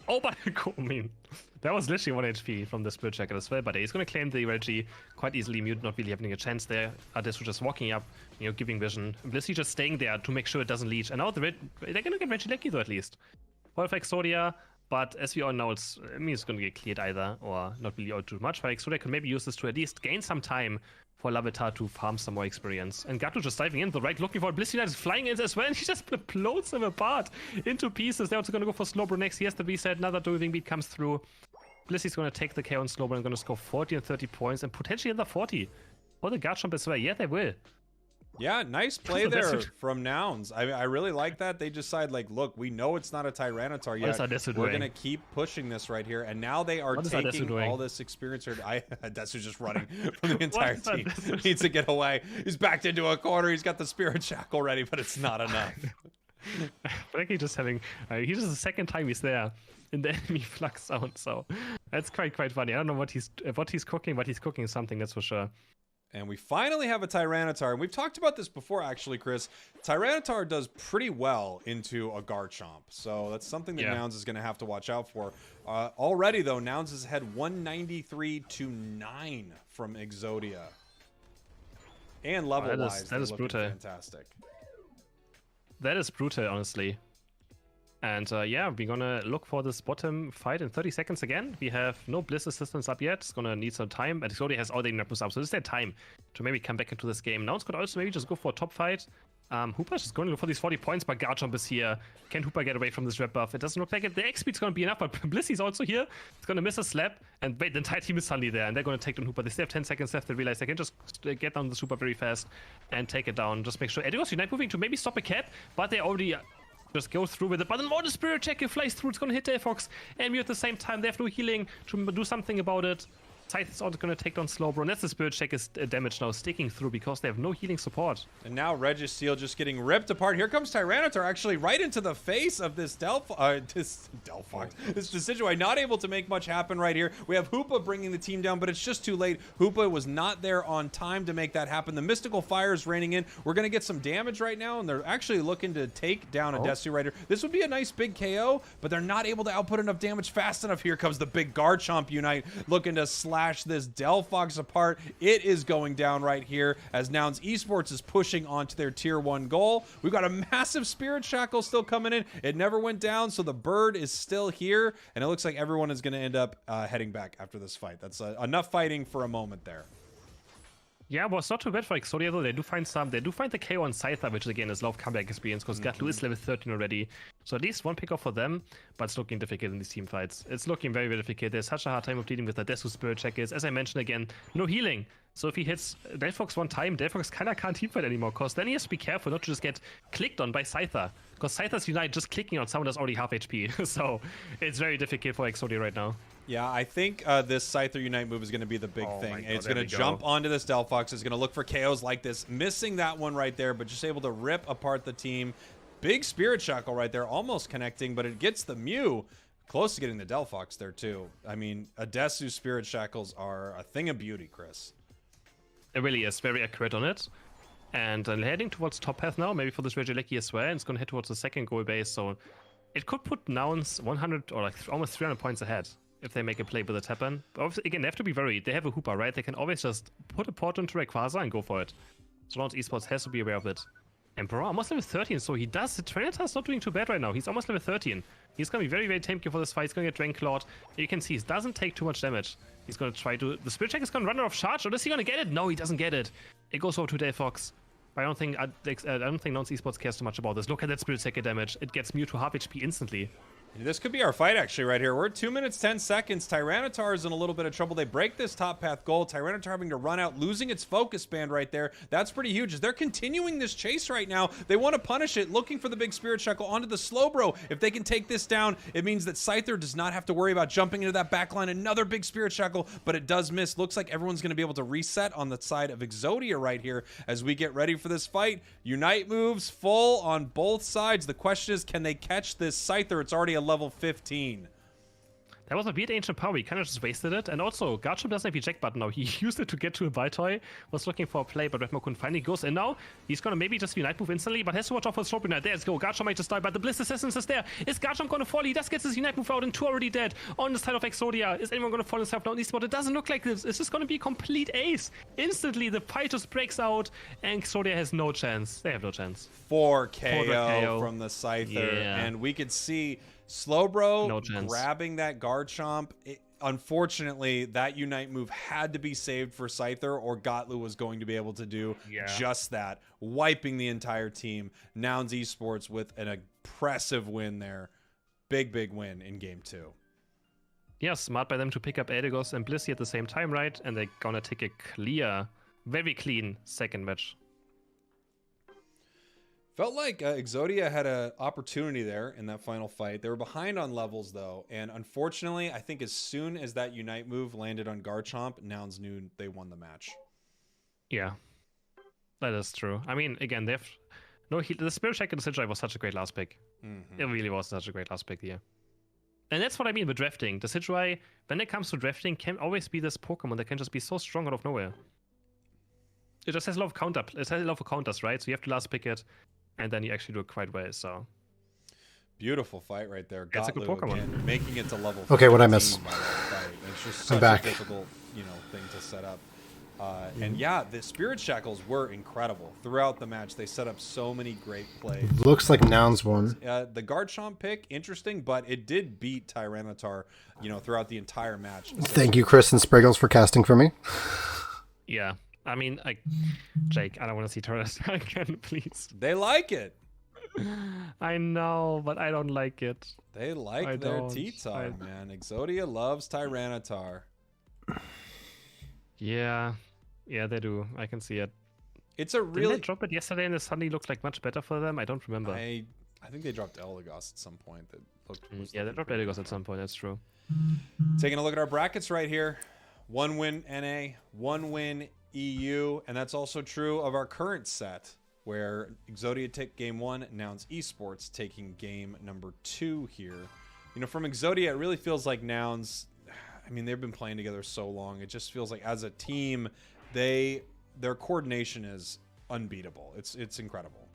Oh, but cool. I mean, that was literally 1 HP from the Spirit Jacket as well, but he's going to claim the Reggie quite easily. Mew not really having a chance there. Adesu just walking up, you know, giving vision. Blissey just staying there to make sure it doesn't leech. And now they're going to get Reggie lucky though, at least. What if Exodia But as we all know, it's going to get cleared either, or not really all too much. But Exodia could maybe use this to at least gain some time for Larvitar to farm some more experience. And Gato just diving in the right, looking for Blissey Knight is flying in as well, and he just blows him apart into pieces. They're also going to go for Slowbro next. He has the reset, another Doving Beat comes through. Blissey's going to take the KO on Slowbro and going to score 40 and 30 points, and potentially another 40 for the Garchomp as well. Yeah, they will. Yeah, nice play there from Nouns. I really like that. They decide, like, look, we know it's not a Tyranitar yet. We're going to keep pushing this right here. And now they are taking all this experience. Desu's just running from the entire team. He needs to get away. He's backed into a corner. He's got the Spirit Shackle ready, but it's not enough. Frankie just having... he's just the second time he's there in the enemy flux zone. So that's quite funny. I don't know what he's cooking, but he's cooking something, that's for sure. And we finally have a Tyranitar. And we've talked about this before, actually, Chris. Tyranitar does pretty well into a Garchomp. So that's something that Nouns is going to have to watch out for. Already, though, Nouns has had 193 to 9 from Exodia. And level-wise, that is brutal. Fantastic. That is brutal, honestly. And yeah, we're gonna look for this bottom fight in 30 seconds again. We have no Bliss assistance up yet. It's gonna need some time. But Exodia has all the weapons up, so it's their time to maybe come back into this game. Now it's could also maybe just go for a top fight. Hooper's just going to go for these 40 points, but Garchomp is here. Can Hooper get away from this red buff? It doesn't look like it. The X speed's gonna be enough, but Blissey's also here. It's gonna miss a slap, and wait, the entire team is suddenly there, and they're gonna take down Hooper. They still have 10 seconds left. They realize they can just get down the Hooper very fast and take it down. Just make sure. And also Unite moving to maybe stop a cat, but they already just go through with it. But then more the Spirit Check, it flies through. It's gonna hit Delphox and Mew at the same time. They have no healing to do something about it. Scythe is also going to take down Slowbro, and that's the Spirit Check is damage now sticking through because they have no healing support. And now Registeel just getting ripped apart. Here comes Tyranitar actually right into the face of this this Decidueye, not able to make much happen right here. We have Hoopa bringing the team down, but it's just too late. Hoopa was not there on time to make that happen. The Mystical Fire is raining in. We're going to get some damage right now, and they're actually looking to take down a Desu right here. This would be a nice big KO, but they're not able to output enough damage fast enough. Here comes the big Garchomp Unite looking to slash this Delphox apart. It is going down right here as Nouns Esports is pushing onto their tier 1 goal. We've got a massive Spirit Shackle still coming in. It never went down, so the bird is still here, and it looks like everyone is going to end up heading back after this fight. That's enough fighting for a moment there. Yeah, well, it's not too bad for Exodia though. They do find the KO on Scyther, which again is a lot of comeback experience because Gatlu is level 13 already. So at least one pick off for them, but it's looking difficult in these team fights. It's looking very, very difficult. There's such a hard time of dealing with the Desu Spirit Checkers. As I mentioned again, no healing. So if he hits Delphox one time, Delphox kinda can't team fight anymore, because then he has to be careful not to just get clicked on by Scyther. Because Scyther's Unite just clicking on someone that's already half HP. So it's very difficult for Exodia right now. Yeah, I think this Scyther Unite move is going to be the big thing. It's going to jump onto this Delphox. It's going to look for KOs like this. Missing that one right there, but just able to rip apart the team. Big Spirit Shackle right there, almost connecting, but it gets the Mew. Close to getting the Delphox there, too. I mean, Adesu Spirit Shackles are a thing of beauty, Chris. It really is. Very accurate on it. And heading towards top path now, maybe for this Regieleki as well. And it's going to head towards the second goal base, so it could put Nouns 100 or like almost 300 points ahead if they make a play with a tap-in. But obviously, again, they have to be worried. They have a Hooper, right? They can always just put a port into Rayquaza and go for it. So Nouns Esports has to be aware of it. And Bro, almost level 13, so he does. The Tyranitar's not doing too bad right now. He's almost level 13. He's going to be very, very tame for this fight. He's going to get Drain Clawed. You can see he doesn't take too much damage. He's going to try to... The Spirit Check is going to run out of charge. Or is he going to get it? No, he doesn't get it. It goes over to Delphox. I don't think Nouns Esports cares too much about this. Look at that Spirit Check damage. It gets Mew to half HP instantly. This could be our fight, actually, right here. We're at 2 minutes, 10 seconds. Tyranitar is in a little bit of trouble. They break this top path goal. Tyranitar having to run out, losing its focus band right there. That's pretty huge. As they're continuing this chase right now, they want to punish it, looking for the big Spirit Shackle onto the Slowbro. If they can take this down, it means that Scyther does not have to worry about jumping into that backline. Another big Spirit Shackle, but it does miss. Looks like everyone's going to be able to reset on the side of Exodia right here as we get ready for this fight. Unite moves full on both sides. The question is, can they catch this Scyther? It's already a level 15. That was a weird ancient power. He kind of just wasted it. And also, Garchomp doesn't have eject button now. He used it to get to a Baltoy. Was looking for a play, but Redmo couldn't find it. He goes in now. He's going to maybe just Unite move instantly, but has to watch out for the Strobe Unite. There, let's go. Garchomp might just die, but the Bliss Assassin is there. Is Garchomp going to fall? He does get his Unite move out, and 2 already dead. On the side of Exodia. Is anyone going to fall himself down Esports? It doesn't look like this. It's just going to be a complete ace. Instantly, the fight just breaks out, and Exodia has no chance. They have no chance. 4 KO from the Scyther, and we could see Slowbro grabbing that Garchomp. Unfortunately, that Unite move had to be saved for Scyther, or Gotlu was going to be able to do just that, wiping the entire team. Nouns Esports with an impressive win there. Big win in game 2. Yeah, smart by them to pick up Eldegoss and Blissey at the same time, right? And they're gonna take a clear, very clean second match. Felt like Exodia had an opportunity there in that final fight. They were behind on levels, though. And unfortunately, I think as soon as that Unite move landed on Garchomp, Nouns knew they won the match. Yeah, that is true. I mean, again, they've... No, the Spirit Check and the Sidrai was such a great last pick. It really was such a great last pick here. And that's what I mean with drafting. The Sidrai, when it comes to drafting, can always be this Pokemon that can just be so strong out of nowhere. It just has a lot of counters, right? So you have to last pick it. And then you actually do it quite well, so... Beautiful fight right there. That's a good Pokemon. Again, making it to level 15. Okay, what'd I miss? It's just such a difficult, thing to set up. And yeah, the Spirit Shackles were incredible. Throughout the match, they set up so many great plays. Looks like Nouns won. The Garchomp pick, interesting, but it did beat Tyranitar, throughout the entire match. Thank you, Chris and Spriggles, for casting for me. Yeah. I mean, Jake, I don't want to see Tyranitar again, please. They like it. I know, but I don't like it. They like their T-Tar, man. Exodia loves Tyranitar. Yeah, they do. I can see it. It's a really... Did they drop it yesterday and it suddenly looked like much better for them? I don't remember. I think they dropped Eldegoss at some point. That looked yeah, they dropped Eldegoss at some point. That's true. Taking a look at our brackets right here. 1 win NA, 1 win EU, and that's also true of our current set, where Exodia take game 1, Nouns Esports taking game number 2 here. From Exodia, it really feels like Nouns, I mean, they've been playing together so long. It just feels like as a team, their coordination is unbeatable. It's incredible.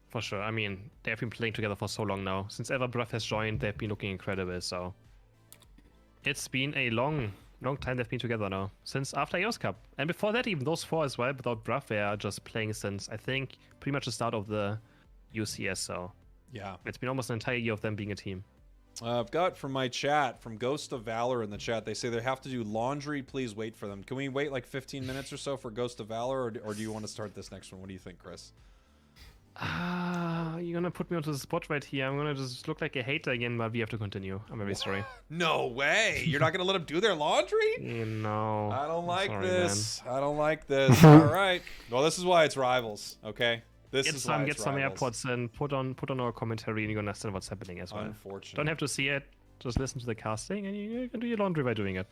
For sure. I mean, they've been playing together for so long now. Since ever Bruff has joined, they've been looking incredible, so... It's been a long time they've been together now, since after EOS Cup. And before that, even those 4 as well, without Bruff, they are just playing since, I think, pretty much the start of the UCS, so... Yeah. It's been almost an entire year of them being a team. I've got from my chat, from Ghost of Valor in the chat, they say they have to do laundry, please wait for them. Can we wait like 15 minutes or so for Ghost of Valor, or do you want to start this next one? What do you think, Chris? You're gonna put me onto the spot right here. I'm gonna just look like a hater again, but we have to continue. I'm very sorry. No way! You're not gonna let them do their laundry? No. I don't like this. Man. I don't like this. All right. Well, this is why it's rivals. Okay. Get some AirPods and put on our commentary, and you're gonna understand what's happening as well. Unfortunately. Don't have to see it. Just listen to the casting, and you can do your laundry by doing it.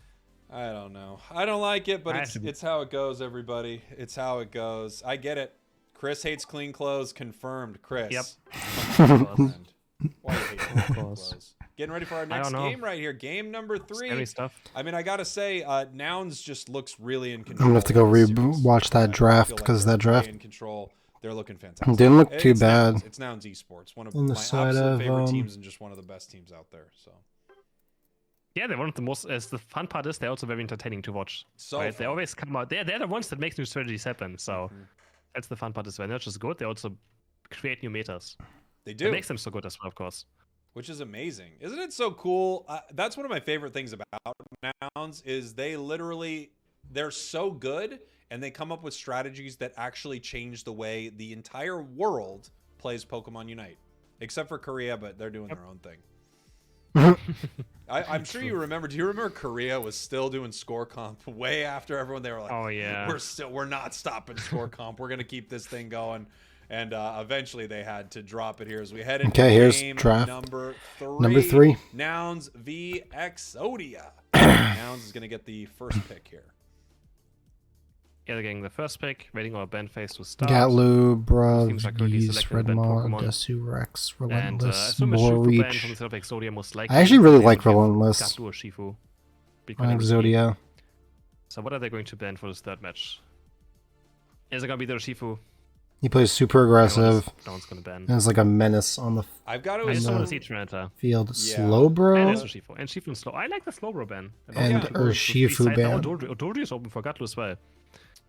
I don't know. I don't like it, but it's how it goes, everybody. It's how it goes. I get it. Chris hates clean clothes. Confirmed, Chris. Yep. Why do you hate clean clothes? Getting ready for our next game right here. Game number 3. Scary stuff. I mean, I gotta say, Nouns just looks really in control. I'm gonna have to go re-watch that draft because of that draft. In control. They're looking fantastic. Didn't look too bad. It's Nouns Esports, one of my absolute favorite teams and just one of the best teams out there. So. Yeah, they're one of the most. As the fun part is, they're also very entertaining to watch. So right? They always come out. They're the ones that make new strategies happen. So that's the fun part as well. They're not just good. They also create new metas. They do. It makes them so good as well, of course. Which is amazing, isn't it? So cool. That's one of my favorite things about Nouns is they're so good, and they come up with strategies that actually change the way the entire world plays Pokemon Unite, except for Korea, but they're doing their own thing. I'm sure you remember. Do you remember Korea was still doing score comp way after everyone? They were like, "Oh yeah, we're not stopping score comp. We're gonna keep this thing going." And eventually they had to drop it here as we head into game draft number 3. Nouns v Exodia. Nouns is gonna get the first pick here. Yeah, they're getting the first pick, waiting on a ban phase to start. Gatlu, Bruv, Teams are currently Geese, selecting the banned Redmaw, Pokemon. Desu, Rex, And Relentless, assume a more Shifu ban Reach. from the set of Exodia most likely. I actually really They like don't have Relentless Gatlu or Shifu. on Becoming the key. Exodia. So what are they going to ban for this third match? Is it gonna be their Shifu? He plays super aggressive. No one's gonna ban. And it's like a menace on the I've got to I just don't want assume to see Tyranitar. field. Yeah. Slowbro And also Shifu. And Shifu and Slow. I like the Slowbro ban. and Urshifu ban. Dodri is open for Gatlu as well.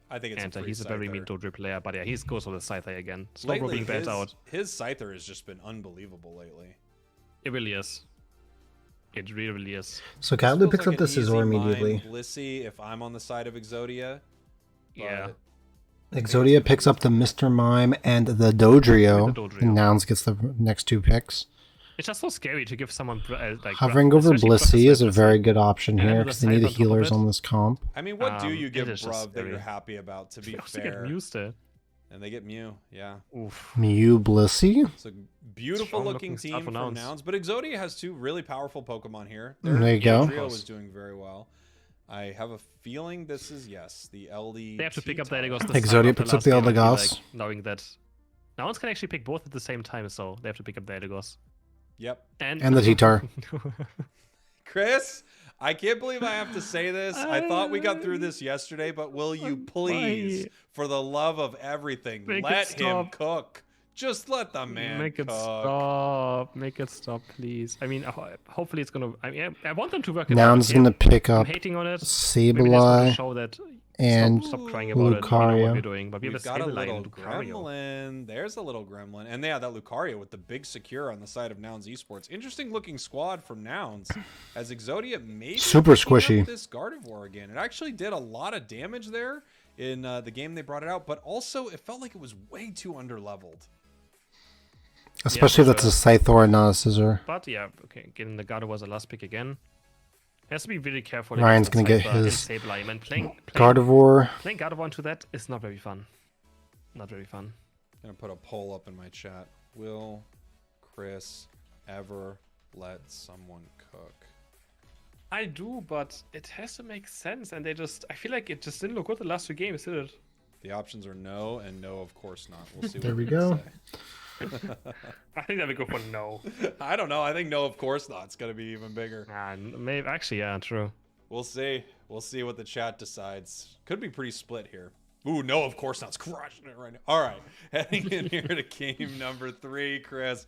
I think it's And a free he's a very Scyther. mean Dodri player, but yeah, he goes for the Scyther again. Slowbro Lately, being banned out. his Scyther has just been unbelievable lately. It really is. It really, really is. So This Gatlu feels picks like up the an easy Scizor immediately. mine Blissey if I'm on the side of Exodia. Yeah. but Exodia picks up the Mr. Mime and the Dodrio. The Dodrio. And Nouns gets the next 2 picks. It's just so scary to give someone like Hovering over especially Blissey is a Blissey. very good option And here with because the they need the Scythe on top of healers it. on this comp. I mean, what do you give it is just Bruv that very- you're happy about, to be They also get fair? Muse there. And they get Mew, yeah. Oof. Mew Blissey. It's a beautiful Strong looking looking team start for from Nouns. Nouns. But Exodia has 2 really powerful Pokemon here. There you go. Trio is doing very well. I have a feeling this is, yes, the LD. They have to pick up the Elagos. Exodia picks up the Elagos. Knowing that Nouns can actually pick both at the same time, so they have to pick up the Elagos. Yep. And the T-Tar. Chris, I can't believe I have to say this. I thought we got through this yesterday, but will you please, Why? for the love of everything, Make it let him stop. cook? Just let the man Make it cook. stop. Make it stop, please. I mean, hopefully it's gonna. I mean, I want them to work it out. Nouns Okay? gonna pick I'm up hating on it. Maybe they just want to Sableye show that. and Stop crying about it. We know what Lucario. we're doing, but we have We've a got a Sableye little and Lucario. gremlin. There's a little gremlin. And yeah, that Lucario with the big secure on the side of Nouns Esports. Interesting looking squad from Nouns. As Exodia maybe Super picking up squishy. this Gardevoir again. It actually did a lot of damage there in the game they brought it out, but also it felt like it was way too underleveled. Especially if for that's a Scyther and not a Scissor. But yeah, okay, getting the Gardevoir was the last pick again. Has to be really careful. Ryan's against gonna the get Scyther his and Sableye. Man, playing Gardevoir. Gardevoir into that is not very fun. Not very fun. I'm gonna put a poll up in my chat. Will Chris ever let someone cook? I do, but it has to make sense, and I feel like it just didn't look good the last 2 games, did it? The options are no and no, of course not. We'll see. There what we they go. say. I think that would go for no. I don't know. I think no, of course not. It's gonna be even bigger. Maybe actually, yeah, true. We'll see. We'll see what the chat decides. Could be pretty split here. Ooh, no, of course not. It's crushing it right now. All right, heading in here to game number 3, Chris.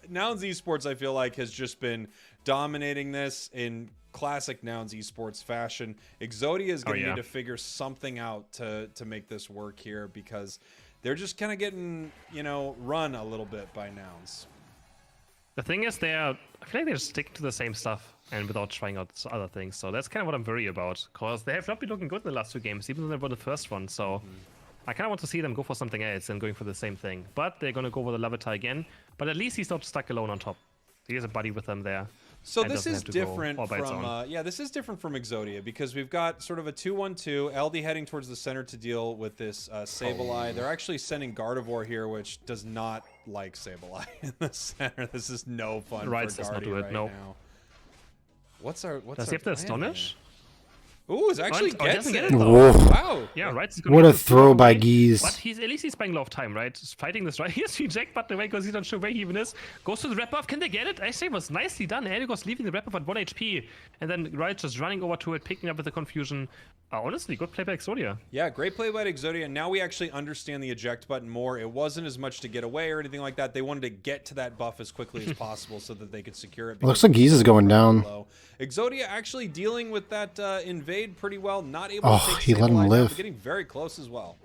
Nouns Esports, I feel like, has just been dominating this in classic Nouns Esports fashion. Exodia is going to need to figure something out to make this work here because they're just kind of getting, run a little bit by Nouns. The thing is, I feel like they're sticking to the same stuff and without trying out other things. So that's kind of what I'm worried about, because they have not been looking good in the last 2 games, even though they won the first one. So I kind of want to see them go for something else than going for the same thing. But they're going to go with the Larvitar again. But at least he's not stuck alone on top. He has a buddy with them there. So and this doesn't is have to go different all by its from own. this is different from Exodia because we've got sort of a 2-1-2. LD heading towards the center to deal with this Sableye. They're actually sending Gardevoir here, which does not like Sableye in the center. This is no fun for does not Guardy do it, right no. now. What's our Does he have to Astonish? Ooh, it actually Oh, it gets doesn't it. get it, though. Woof. Wow. Yeah, right. What a throw by Geese. But at least he's buying a lot of time, right? Just fighting this right. Here's the eject button away because he's not sure where he even is. Goes to the wrap-up. Can they get it? I say it was nicely done. Elagos leaving the wrap-up at 1 HP. And then Riot just running over to it, picking up with the confusion. Honestly, good play by Exodia. Yeah, great play by Exodia. Now we actually understand the eject button more. It wasn't as much to get away or anything like that. They wanted to get to that buff as quickly as possible so that they could secure it. Looks like Geese is going down. Low. Exodia actually dealing with that invade pretty well. Not able to take he let him Sableye down, live. but getting very close as well.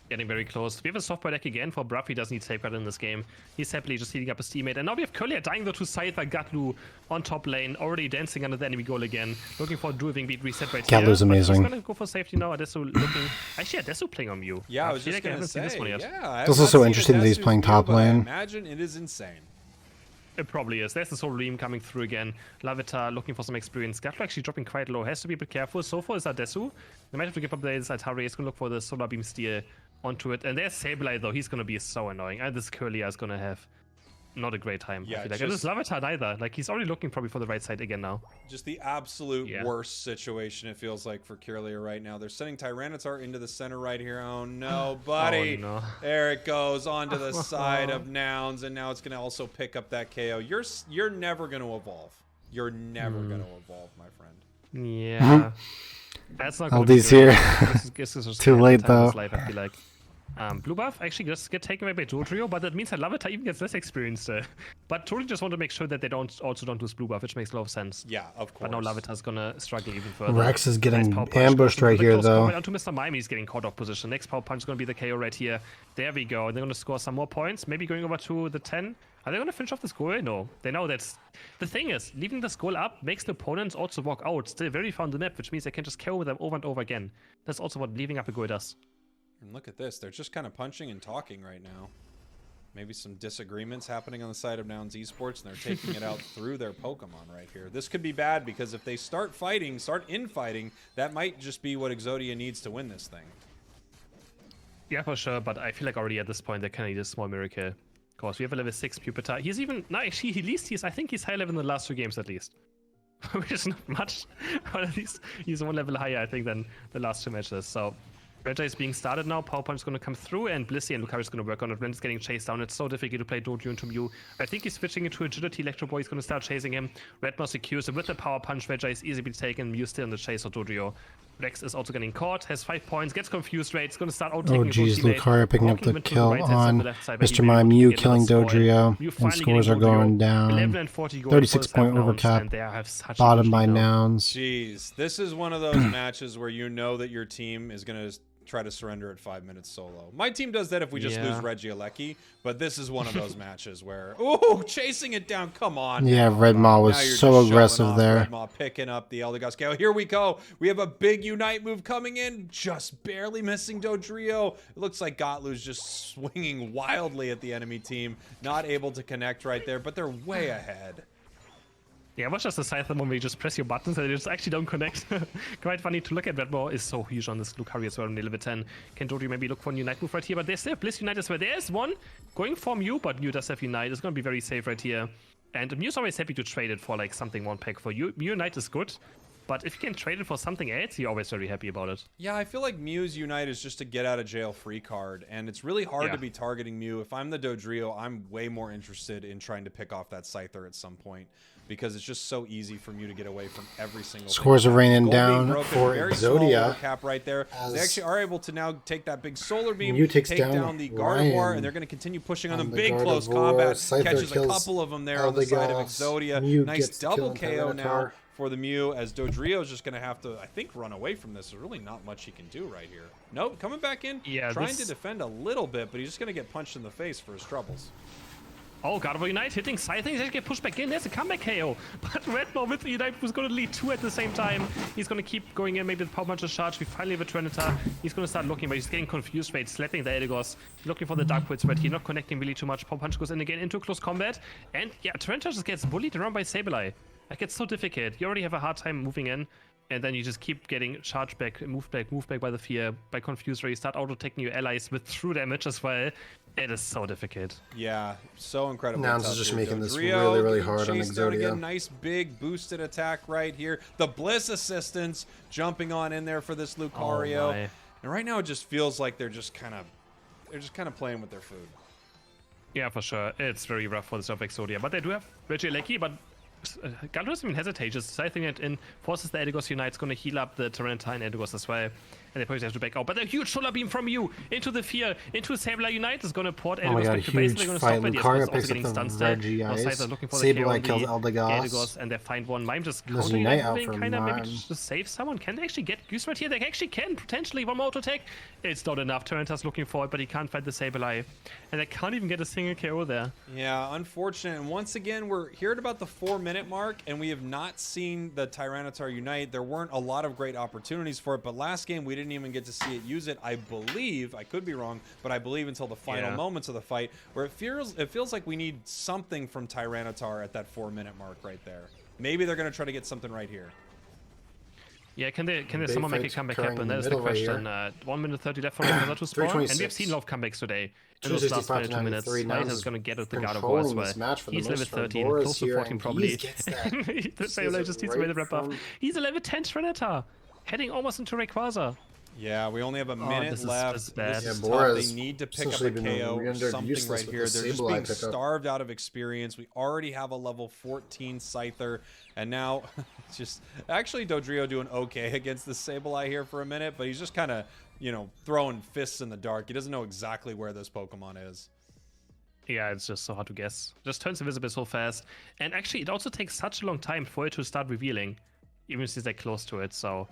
Getting very close. We have a softball deck again for Bruff. He doesn't need Safeguard in this game. He's happily just heating up his teammate. And now we have Curlier dying though to Scyther, Gatlu on top lane, already dancing under the enemy goal again. Looking for Druid being beat reset right here. Gatlu's amazing. He's gonna go for safety now. Adesu looking. Actually, Adesu playing on Mew. Yeah, I was feel just like I gonna haven't seen this one say. yet. Yeah, It's also so interesting that he's playing top lane. I imagine it is insane. It probably is. There's the Soul Ream coming through again. Larvitar looking for some experience. Gatlu actually dropping quite low. Has to be a bit careful. So far is Adesu. They might have to give up the Atari. He's gonna look for the Solar Beam Steal onto it. And there's Sableye though. He's gonna be so annoying. And this Curlier is gonna have not a great time. Yeah, I feel like. And it's Lavatar either. Like, he's already looking probably for the right side again now. Just the absolute worst situation, it feels like, for Kirlia right now. They're sending Tyranitar into the center right here. Oh, no, buddy. Oh, no. There it goes onto the side of Nouns, and now it's going to also pick up that KO. You're never going to evolve. You're never going to evolve, my friend. Yeah. That's not going to be here. This is Too late, though. Life, I feel like. Blue buff actually just get taken away by Dodrio, but that means that Lavatar even gets less experience. But totally just want to make sure that they don't lose blue buff, which makes a lot of sense. Yeah, of course. But now Lavatar's gonna struggle even further. Rex is getting ambushed right here, though. Onto Mr. Mime, he's getting caught off position. Next power punch is gonna be the KO right here. There we go. They're gonna score some more points. Maybe going over to the 10. Are they gonna finish off the score? No. They know that's the thing is leaving the score up makes the opponents also walk out. Still very far on the map, which means they can just KO them over and over again. That's also what leaving up a goal does. And look at this. They're just kind of punching and talking right now. Maybe some disagreements happening on the side of Nouns Esports, and they're taking it out through their Pokemon right here. This could be bad because if they start infighting, that might just be what Exodia needs to win this thing. Yeah, for sure. But I feel like already at this point, they kind of need a small miracle. Of course, we have a level 6 Pupitar. He's even... No, actually, I think he's high level in the last 2 games at least. Which is not much. But at least he's 1 level higher, I think, than the last 2 matches. So... Reggie is being started now. Power Punch is going to come through, and Blissey and Lucario is going to work on it. Ren is getting chased down. It's so difficult to play Dojo into Mew. I think he's switching into Agility. Electro Boy is going to start chasing him. Redmore secures him with the Power Punch. Reggie is easily taken. Mew still in the chase of Dojo. Rex is also getting caught. Has 5 points. Gets confused. Right, it's going to start out taking. Oh jeez, Lucario picking up the kill on Mr. Mime. Mew killing Dodrio, and scores are going down. 11 and 40 36-point overcap. Bottom by Nouns. Jeez, this is one of those matches where you know that your team is going to try to surrender at 5 minutes solo. My team does that if we just lose Regieleki, but this is one of those matches where, ooh, chasing it down, come on. Yeah, Redmaw was so aggressive there. Redmaw picking up the Eldegoss KO. Here we go. We have a big Unite move coming in, just barely missing Dodrio. It looks like Gotlu's just swinging wildly at the enemy team, not able to connect right there, but they're way ahead. Yeah, it was just a Scyther when you just press your buttons and they just actually don't connect. Quite funny to look at. Redmore is so huge on this Lucario as well on level 10. Can Dodrio maybe look for a Unite move right here? But they still have Bliss Unite as well. There's one going for Mew, but Mew does have Unite. It's going to be very safe right here. And Mew's always happy to trade it for like something one pack for you. Mew Unite is good. But if you can trade it for something else, you're always very happy about it. Yeah, I feel like Mew's Unite is just a get out of jail free card, and it's really hard to be targeting Mew. If I'm the Dodrio, I'm way more interested in trying to pick off that Scyther at some point, because it's just so easy for Mew to get away from every single Scores thing. are raining down for Exodia. Cap right there. They actually are able to now take that big solar beam, Mew take down the Gardevoir, and they're going to continue pushing on them. Big close combat. Scyther catches a couple of them there on the side of Exodia. Nice double KO now for the Mew, as Dodrio is just going to have to, I think, run away from this. There's really not much he can do right here. Nope, coming back in, trying to defend a little bit, but he's just going to get punched in the face for his troubles. Oh, Gardevoir Unite hitting Scyther. He's going to get pushed back in. There's a comeback KO. But Redmore with the Unite was going to lead 2 at the same time. He's going to keep going in. Maybe the Power Punch is charged. We finally have a Tyranitar. He's going to start looking, but he's getting confused, right? Slapping the Eldegoss. Looking for the Dark Pits right here. Not connecting really too much. Power Punch goes in again into close combat. And yeah, Tyranitar just gets bullied around by Sableye. Like, it's so difficult. You already have a hard time moving in. And then you just keep getting charged back, moved back by the fear, by confused, where you start auto-taking your allies with true damage as well. It is so difficult. Yeah, so incredible. Nouns is just making this really, really hard on Exodia. Again, nice big boosted attack right here. The Bliss assistance jumping on in there for this Lucario. And right now it just feels like they're just kind of playing with their food. Yeah, for sure. It's very rough for the stuff Exodia, but they do have Regieleki, but Galo doesn't even hesitate, just scything it in, forces the Eldegoss Unite, going to heal up the Tyranitar and Eldegoss as well. And they probably have to back out. But a huge solar beam from you into the fear, into Sableye Unite is going to port Eldegoss back to base. They're going to stop it. Lucario picks up the Regice. Sableye kills Eldegoss. And they find one. Mime just countering everything, kind of maybe just save someone. Can they actually get Goose right here? They actually can, potentially. One more auto attack. It's not enough. Tyranitar's looking for it, but he can't find the Sableye. And they can't even get a single KO there. Yeah, unfortunate. And once again, we're here at about the 4-minute mark, and we have not seen the Tyranitar Unite. There weren't a lot of great opportunities for it, but last game we didn't even get to see it use it. I believe, I could be wrong, but I believe until the final moments of the fight, where it feels like we need something from Tyranitar at that 4-minute mark right there. Maybe they're going to try to get something right here. Yeah, can they somehow make a comeback happen? That That is the question. 1 minute 30 left for another to spawn, and we have seen a lot of comebacks today. In those last 22 minutes, Slight is going to get with the God of War as well. He's level 13, close to 14 probably. The Sailor just needs to win the wrap up. He's a level 10 Trinita, heading almost into Rayquaza. Yeah, we only have a minute left. This is tough. Boris, they need to pick up a KO or something right here. They're just being starved out of experience. We already have a level 14 Scyther, and now it's just actually Dodrio doing okay against the Sableye here for a minute, but he's just kind of, you know, throwing fists in the dark. He doesn't know exactly where this Pokemon is. Yeah, it's just so hard to guess. Just turns invisible so fast, and actually it also takes such a long time for it to start revealing, even if they're close to it. So.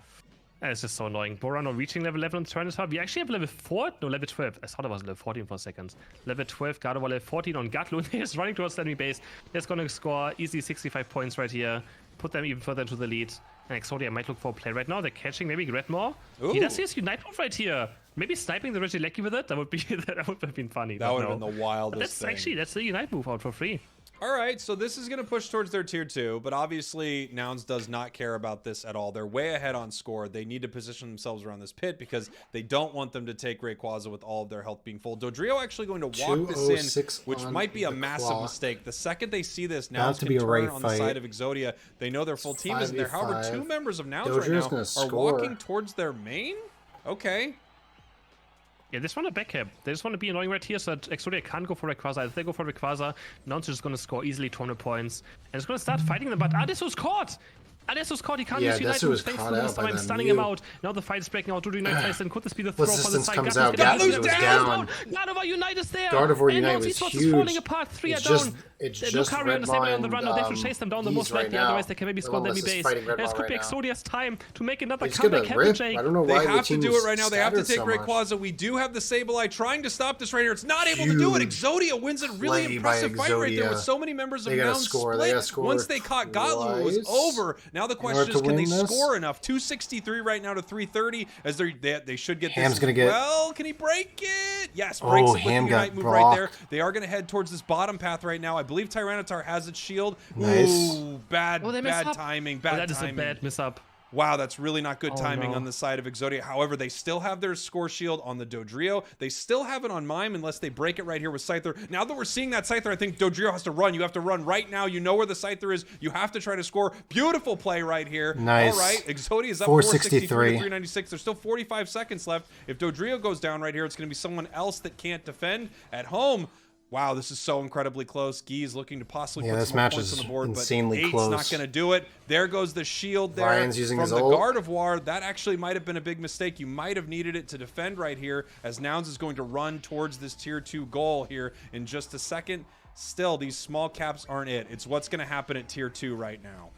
It's just so annoying. Borano reaching level 11 on Tyranitar. We actually have level 4? No, level 12. I thought it was level 14 for a second. Level 12, Gardevoir level 14 on Gatlu. He's running towards the enemy base. He's going to score easy 65 points right here. Put them even further into the lead. And Exodia might look for a play right now. They're catching maybe Gretmore. He does see his Unite move right here. Maybe sniping the Regieleki with it. That would have been funny. That would have been the wildest thing. That's the Unite move out for free. All right, so this is going to push towards their tier 2, but obviously Nouns does not care about this at all. They're way ahead on score. They need to position themselves around this pit because they don't want them to take Rayquaza with all of their health being full. Dodrio actually going to walk this in, which might be a massive mistake. The second they see this, Nouns can turn on the side of Exodia. They know their full team isn't there. However, 2 members of Nouns right now are walking towards their main? Okay. Yeah, they just want to back him. They just want to be annoying right here so that Exodia can't go for Rayquaza. If they go for Rayquaza, Nouns is just going to score easily 200 points. And it's going to start fighting them, but Adesso's caught! Adesso's caught, he can't use Unite moves. Thanks for the last time I'm stunning him out. Now the fight is breaking out. Do the Unite place, and could this be the throw for the side? Gardevoir down. Gardevoir Unite is there! Gardevoir Unite was huge. huge. Falling apart, 3 are down. It's just Lucario and the Sableye on the run now. They have to chase them down the most likely, right otherwise they can maybe score the enemy base. This could be Exodia's time to make another comeback happen, Jake. I don't know why they have to do it right now. They have to take Rayquaza. We do have the Sableye trying to stop this right here. It's not able to do it. Exodia wins a really impressive fight right there with so many members of Nouns split. Once they caught Gatlu, it was over. Now the question is, can they score enough? 263 right now to 330 as they should get Ham's this. Gonna get... Well, can he break it? Yes, breaks it with the Unite move right there. They are going to head towards this bottom path right now. I believe Tyranitar has its shield. Nice. Ooh, bad timing. That is a bad miss up. Wow, that's really not good timing on the side of Exodia. However, they still have their score shield on the Dodrio. They still have it on Mime unless they break it right here with Scyther. Now that we're seeing that Scyther, I think Dodrio has to run. You have to run right now. You know where the Scyther is. You have to try to score. Beautiful play right here. Nice. All right, Exodia is up 463 to 396. There's still 45 seconds left. If Dodrio goes down right here, it's going to be someone else that can't defend at home. Wow, this is so incredibly close. Guy is looking to possibly put some more points on the board, but 8's not going to do it. There goes the shield there Ryan's using from his the ult. Gardevoir. That actually might have been a big mistake. You might have needed it to defend right here, as Nouns is going to run towards this tier 2 goal here in just a second. Still, these small caps aren't it. It's what's going to happen at tier 2 right now.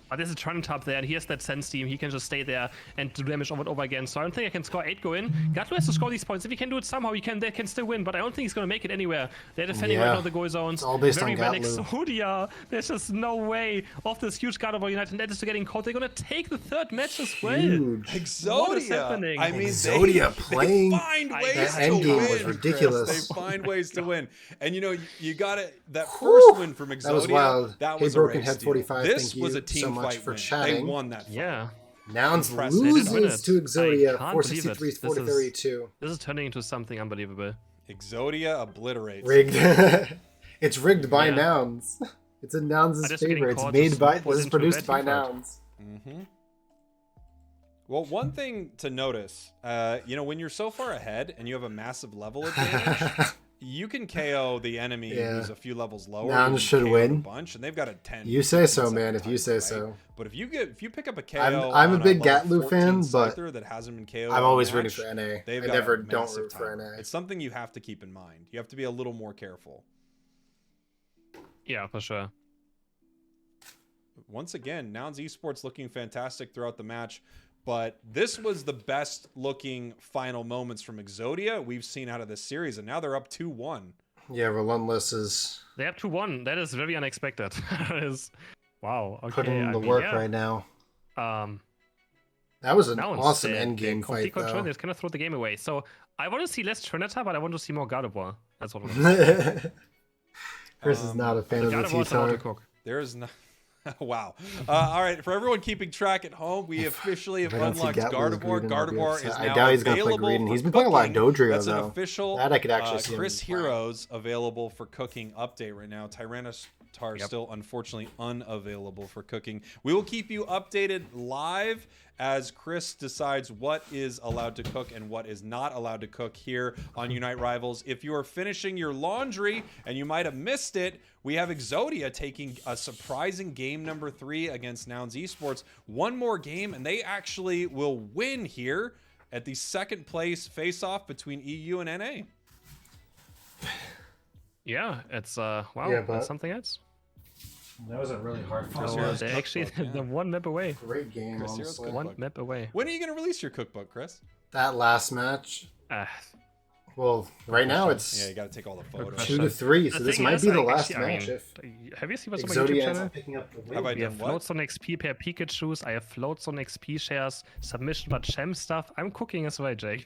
But there's a turn top there, and he has that Sense Team. He can just stay there and do damage over and over again. So I don't think I can score 8 go in. Gatlu has to score these points. If he can do it somehow, they can still win. But I don't think he's going to make it anywhere. They're defending right now the goal zones. It's all based Very on bad Gatlu. Exodia. There's just no way off this huge Gardevoir United. And that is getting caught. They're going to take the 3rd match as well. Huge. Exodia. What is happening? I mean, Exodia playing. They find ways to endgame win. was ridiculous. They find ways to win. And you know, you got it. That first win from Exodia. That was wild. That was hey, Broken a Head 45. This thank was you a team so much fight for win. chatting. They won that fight. Yeah. Nouns Impressive. loses to Exodia, I can't believe it. 463 to 432. This is turning into something unbelievable. Exodia obliterates. Rigged. It's rigged by Nouns. It's in Nouns' favor. It's made by. This is produced by Nouns. Well, one thing to notice, you know, when you're so far ahead and you have a massive level advantage, you can KO the enemy who's a few levels lower. Nouns should win a bunch, and they've got a 10. You say so, man. If you say so. But if you pick up a KO, I'm a big Gatlu fan, but that hasn't been KO'd I'm always match, rooting for NA. I they've never got don't massive root for time. NA. It's something you have to keep in mind. You have to be a little more careful. Yeah, for sure. Once again, Nouns Esports looking fantastic throughout the match. But this was the best looking final moments from Exodia we've seen out of this series, and now they're up 2-1. Yeah, Relentless is. They have 2-1. That is very unexpected. That is wow. Okay, putting in the work right now. That was an awesome end game fight, though. They kind of throw the game away. So I want to see less Trinita, but I want to see more Gardevoir. That's what I'm saying. Chris is not a fan of the T-Tar. There is not. Wow. All right, for everyone keeping track at home, we officially have unlocked Gardevoir. Gardevoir is now available. He's been playing a lot of Dodrio, That's though. an official that I could actually see Chris Heroes available for cooking update right now. Tyranitar still unfortunately unavailable for cooking. We will keep you updated live as Chris decides what is allowed to cook and what is not allowed to cook here on Unite Rivals. If you are finishing your laundry and you might have missed it, we have Exodia taking a surprising game number 3 against Nouns Esports. One more game and they actually will win here at the second place face-off between EU and NA. Yeah, it's wow, that's something else. That was a really hard they're actually the one map away. Great game, honestly. One map away. When are you going to release your cookbook, Chris? That last match. Well, right now it's you got to take all the photos. 2 to 3, so this might be the last match. Have you seen what's on my Exodia YouTube ends channel? up picking up the win. Have I We done have what? floats on XP per Pikachu's. I have floats on XP shares, submission but Shem stuff. I'm cooking as well, Jake.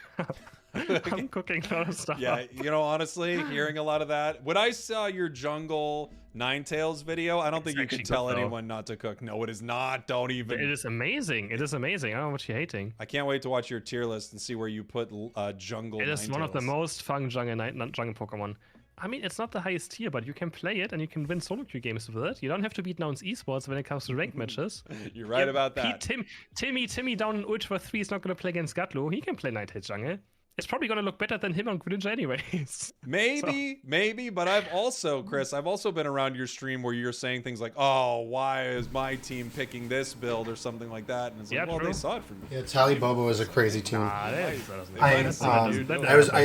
I'm cooking a lot of stuff. Yeah, you know, honestly, hearing a lot of that. When I saw your jungle Ninetales video, I don't think you could tell anyone not to cook. No, it is not. Don't even. It is amazing. It is amazing. I don't know what you're hating. I can't wait to watch your tier list and see where you put jungle It is Ninetales. one of the most fun jungle Pokemon. I mean, it's not the highest tier, but you can play it and you can win solo queue games with it. You don't have to beat Nouns Esports when it comes to ranked matches. You're right about that. Timmy down in Ultra 3 is not going to play against Gatlo. He can play Ninetales jungle. It's probably going to look better than him on Greninja anyways. Maybe, but I've also, Chris, been around your stream where you're saying things like, oh, why is my team picking this build or something like that? And it's like, well, they saw it from you. Yeah, Tally Bobo is a crazy team. I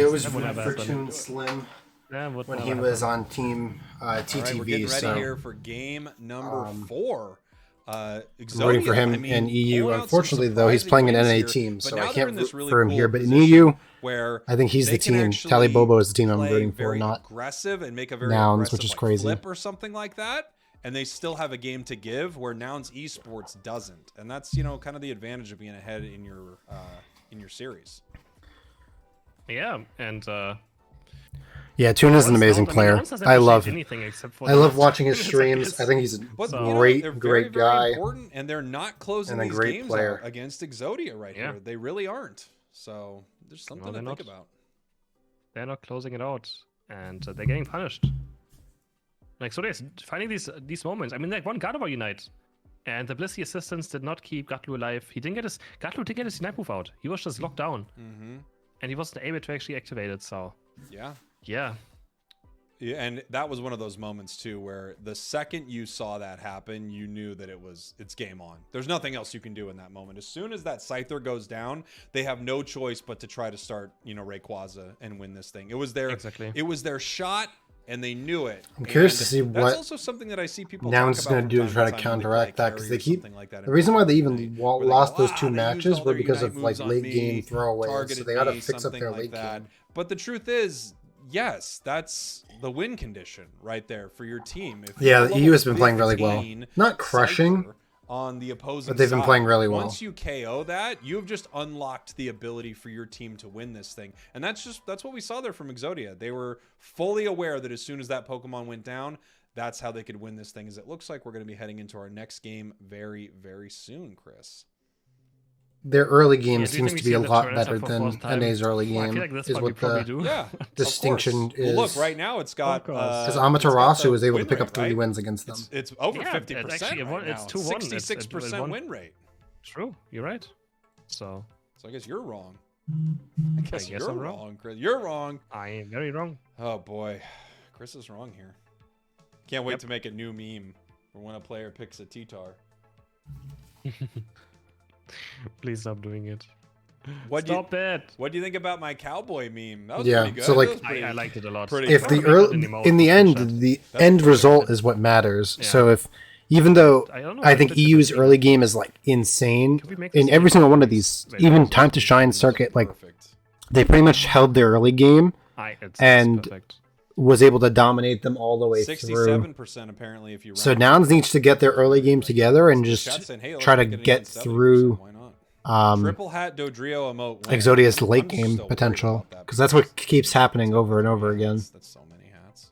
always rooted for Toon Slim when he was on Team TTV. Right, we're getting ready here for game number 4. Exodia, rooting for him in EU. Unfortunately, though, he's playing an NA team, so I can't root for him here. But in EU, I think he's the team. Tally Bobo is the team I'm rooting for, not aggressive and make a very Nouns, which is crazy. Flip or something like that, and they still have a game to give where Nouns Esports doesn't, and that's kind of the advantage of being ahead in your series. Yeah, and. Yeah, Toon is an amazing player. I love watching his streams. I think he's a great guy. Important, and they're not closing these games out against Exodia right here. They really aren't. So there's something to think about. They're not closing it out, and they're getting punished. Like, so they're finding these moments. I mean, like, one Gardevoir Unite, and the Blissey assistants did not keep Gatlu alive. Gatlu didn't get his Unite move out. He was just locked down, and he wasn't able to actually activate it. So yeah, and that was one of those moments too where the second you saw that happen, you knew that it's game on. There's nothing else you can do in that moment. As soon as that Scyther goes down, they have no choice but to try to start, Rayquaza and win this thing. It was their shot, and they knew it. I'm curious to see that's also something that I see people Nouns going to do to try to counteract that, because they keep the reason why they even lost those 2 matches were because of like late game throwaways. So they got to fix up their late game. But the truth is, yes, that's the win condition right there for your team. Yeah, the EU has been playing really well. Not crushing on the opposing but they've been playing really well. Once you KO that, you've just unlocked the ability for your team to win this thing. And that's what we saw there from Exodia. They were fully aware that as soon as that Pokemon went down, that's how they could win this thing. As it looks like we're going to be heading into our next game very, very soon, Chris. Their early game seems to be a lot better than NA's early game. Is what the distinction is. Well, look, right now it's got because Amaterasu was able to pick up 3 wins against them. It's over 50%. It's 66% win rate. True, you're right. So I guess you're wrong. I guess you're wrong, Chris. You're wrong. I am very wrong. Oh boy, Chris is wrong here. Can't wait to make a new meme for when a player picks a T-Tar. Please stop doing it. Stop it. What do you think about my cowboy meme? That was pretty good. So like, I liked it a lot. If in the end result is what matters. Yeah. So even though I think EU's early game is like insane in every single one of these, even Time to Shine circuit, like they pretty much held their early game and was able to dominate them all the way 67% apparently. If you so Nouns needs to get their early game together and just try to get through triple hat Dodrio emote Exodia's late game potential, because that's what keeps happening over and over again. That's so many hats.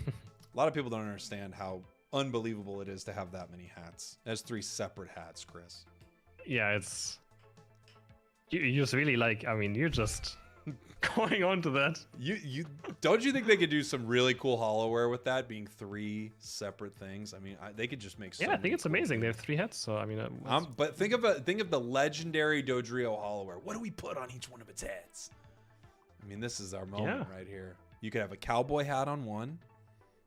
A lot of people don't understand how unbelievable it is to have that many hats. That's 3 separate hats, Chris. Yeah, it's... You just really like... I mean, you're just going on to that. You don't you think they could do some really cool holoware with that being 3 separate things? I mean, they could just make. So I think it's cool amazing. things. They have 3 hats, so I mean. But think of the legendary Dodrio holoware. What do we put on each one of its heads? I mean, this is our moment right here. You could have a cowboy hat on one.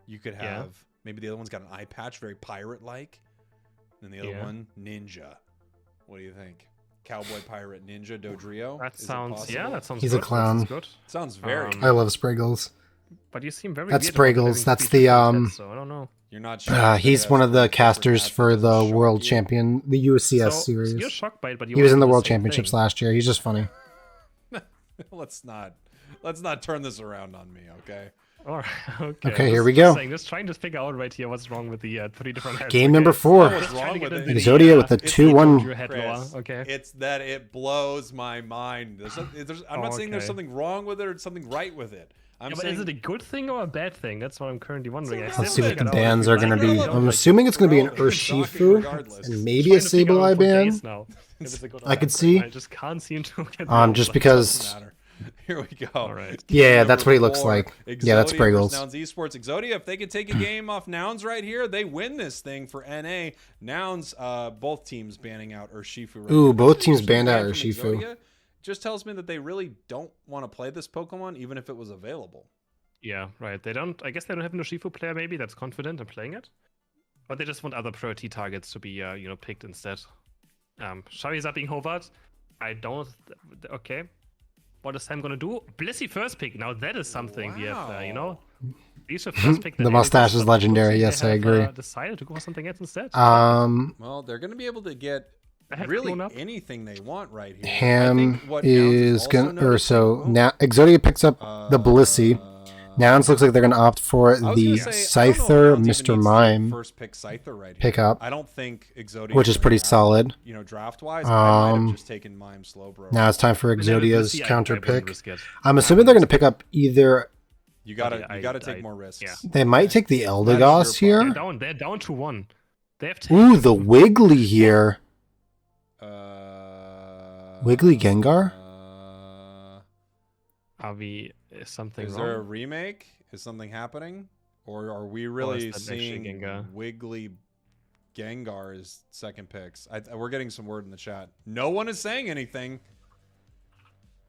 You could have maybe the other one's got an eye patch, very pirate-like, and the other one ninja. What do you think? Cowboy pirate ninja Dodrio. That sounds that sounds. He's good. a clown. Good. Sounds very. I love Spriggles. But you seem very. That's weird about Spriggles. having That's 3 the different sets, so I don't know. You're not sure. He's one of the casters for the World Champion, the UCS So series. you're shocked by it, but He was in the World same Championships thing. last year. He's just funny. Let's not turn this around on me, okay? All right. Okay. Okay, here we go. Just trying to figure out right here what's wrong with the 3 different heads. Game number 4. What's wrong with it? Exodia with the 2-1. Head Chris, lower. Okay. It's that it blows my mind. I'm not saying there's something wrong with it or something right with it. I'm But saying is it a good thing or a bad thing? That's what I'm currently wondering. Let's see what the bans are going to be. I'm assuming it's going to be an Urshifu and maybe a Sableye ban. I could see. I just can't seem to get Just because... Here we go. All right. Yeah, that's what he looks 4, like. Exodia Yeah, that's versus Spriggles. Nouns Esports. Exodia, if they could take a game off Nouns right here, they win this thing for NA. Nouns, both teams banning out Urshifu. Right Ooh, here. both teams banned out From Urshifu. Exodia just tells me that they really don't want to play this Pokemon, even if it was available. Yeah, right. They don't. I guess they don't have an Urshifu player maybe that's confident in playing it, but they just want other priority targets to be picked instead. Charizard being hovered. I don't. Okay. What is Sam gonna do? Blissey first pick. Now that is something we have. These are first pick. The mustache is legendary. Yes, I agree. Decided to go for something else instead. Well, they're gonna be able to get really anything they want right here. Ham is gonna, now Exodia picks up the Blissey. Nouns looks like they're gonna opt for the Scyther, Mr. Mime first pick Scyther right pickup. I don't think Exodia, which is pretty solid. Draft wise, I might have just taken Mime Slowbro. Now it's time for Exodia's counter pick. I'm assuming they're gonna pick up either. You gotta take more risks. Yeah. They might take the Eldegoss here. They're down to 1. They have Ooh, the Wiggly here. Wiggly Gengar. Is something Is wrong? there a remake? Is something happening? Or are we really seeing Gengar? Wiggly Gengar as second picks? We're getting some word in the chat. No one is saying anything.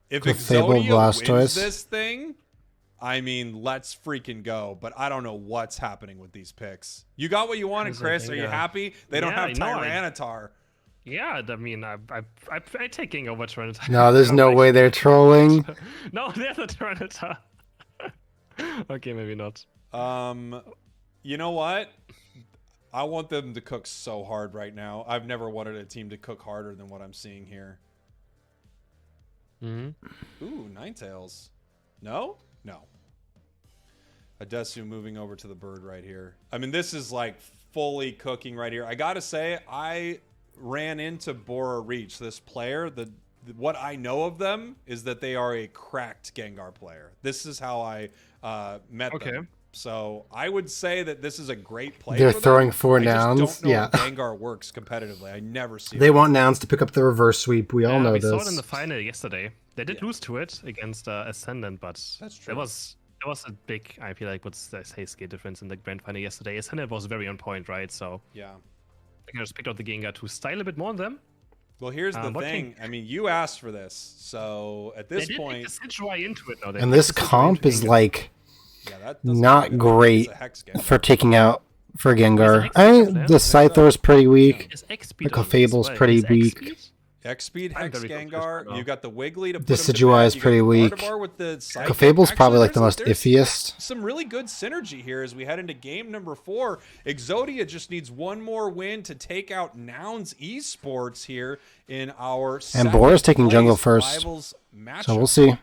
If Exodia wins this thing, I mean, let's freaking go. But I don't know what's happening with these picks. You got what you wanted, Chris. Are you happy? They don't have Tyranitar. Yeah, I mean, I take Gengar over Tyranitar. No, there's no way they're trolling. No, they're the Tyranitar. Okay, maybe not. You know what? I want them to cook so hard right now. I've never wanted a team to cook harder than what I'm seeing here. Ooh, Ninetales. No? No. Adesu moving over to the bird right here. I mean, this is like fully cooking right here. I gotta say, I ran into Bora Reach, this player. What I know of them is that they are a cracked Gengar player. This is how I met them. So I would say that this is a great play. They're for throwing them. 4 I Nouns. just don't know Yeah. if Gengar works competitively. I never see. They want Nouns to pick up the reverse sweep. We all know we this. saw it in the final yesterday. They did lose to it against Ascendant, but That's true. there was a big, I feel like, what's the skill difference in the grand final yesterday. Ascendant was very on point, right? So Yeah. I just picked out the Gengar to style a bit more on them. Well, here's the thing. I mean, you asked for this, so at this point, into it now. And this comp is like not great for taking out for Gengar. The Scyther is pretty weak. The Clefable's pretty weak. X-Speed, Hex Gengar. You got the Wiggly to put Decidueye is pretty weak. Clefable's probably like the most iffiest. Some really good synergy here as we head into game number 4. Exodia just needs one more win to take out Nouns Esports here in our And Bora's taking jungle first, so we'll see.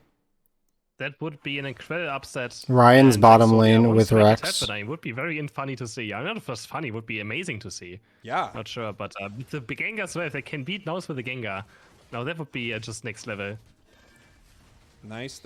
That would be an incredible upset. Ryan's bottom lane with Rex. It would be very funny to see. I'm not first funny. It would be amazing to see. Yeah. Not sure, but the Gengar as well, if they can beat Nouns with the Gengar, now that would be just next level. Nice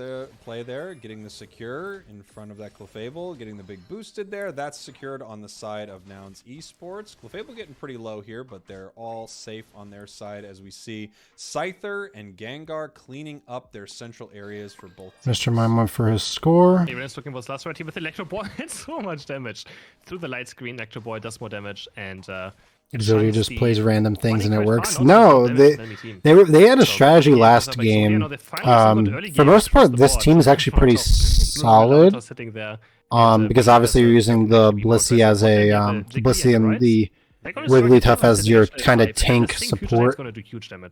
play there, getting the secure in front of that Clefable, getting the big boosted there. That's secured on the side of Nouns Esports. Clefable getting pretty low here, but they're all safe on their side as we see Scyther and Gengar cleaning up their central areas for both teams. Mr. Mime went for his score. Even looking was last right here with Electro Boy. It's so much damage. Through the light screen, Electro Boy does more damage, and Exodia just plays random things and it works. No, they had a strategy last game. For most part, this team is actually pretty solid. Because obviously you're using the Blissey as a Blissey and the Wigglytuff as your kind of tank support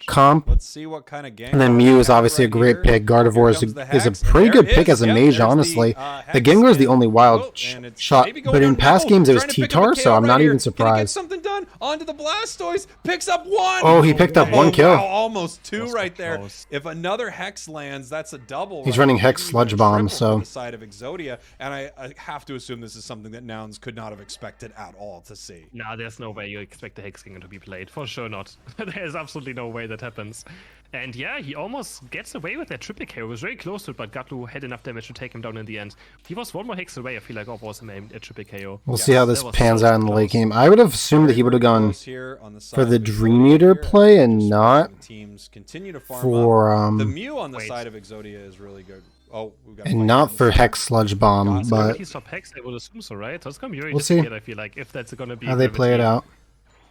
comp. Let's see what kind of and then Mew is obviously a great pick. Gardevoir is a pretty good pick as a mage, honestly. The Gengar is the only wild shot, but in past games it was T-Tar, so I'm not even surprised. Something done onto the Blastoise, picks up one. Oh, he picked up one kill. Wow, almost two right there. If another Hex lands, that's a double. He's running Hex Sludge Bomb, so the side of Exodia, and I have to assume this is something that Nouns could not have expected at all to see. Nah, there's no way you expect the Hex King to be played. For sure not. There's absolutely no way that happens. And yeah, he almost gets away with that triple KO. It was very close to it, but Gatlu had enough damage to take him down in the end. He was one more Hex away. I feel like was a triple KO. We'll see how this pans out in the late game. I would have assumed that he would have gone for the Dream Eater play and not for the Mew on the side of Exodia is really good. Oh, and not for Hex Sludge Bomb, but he's top Hex, I would assume so, right? So it's gonna be very we'll see. I feel like if that's gonna be how they play it out.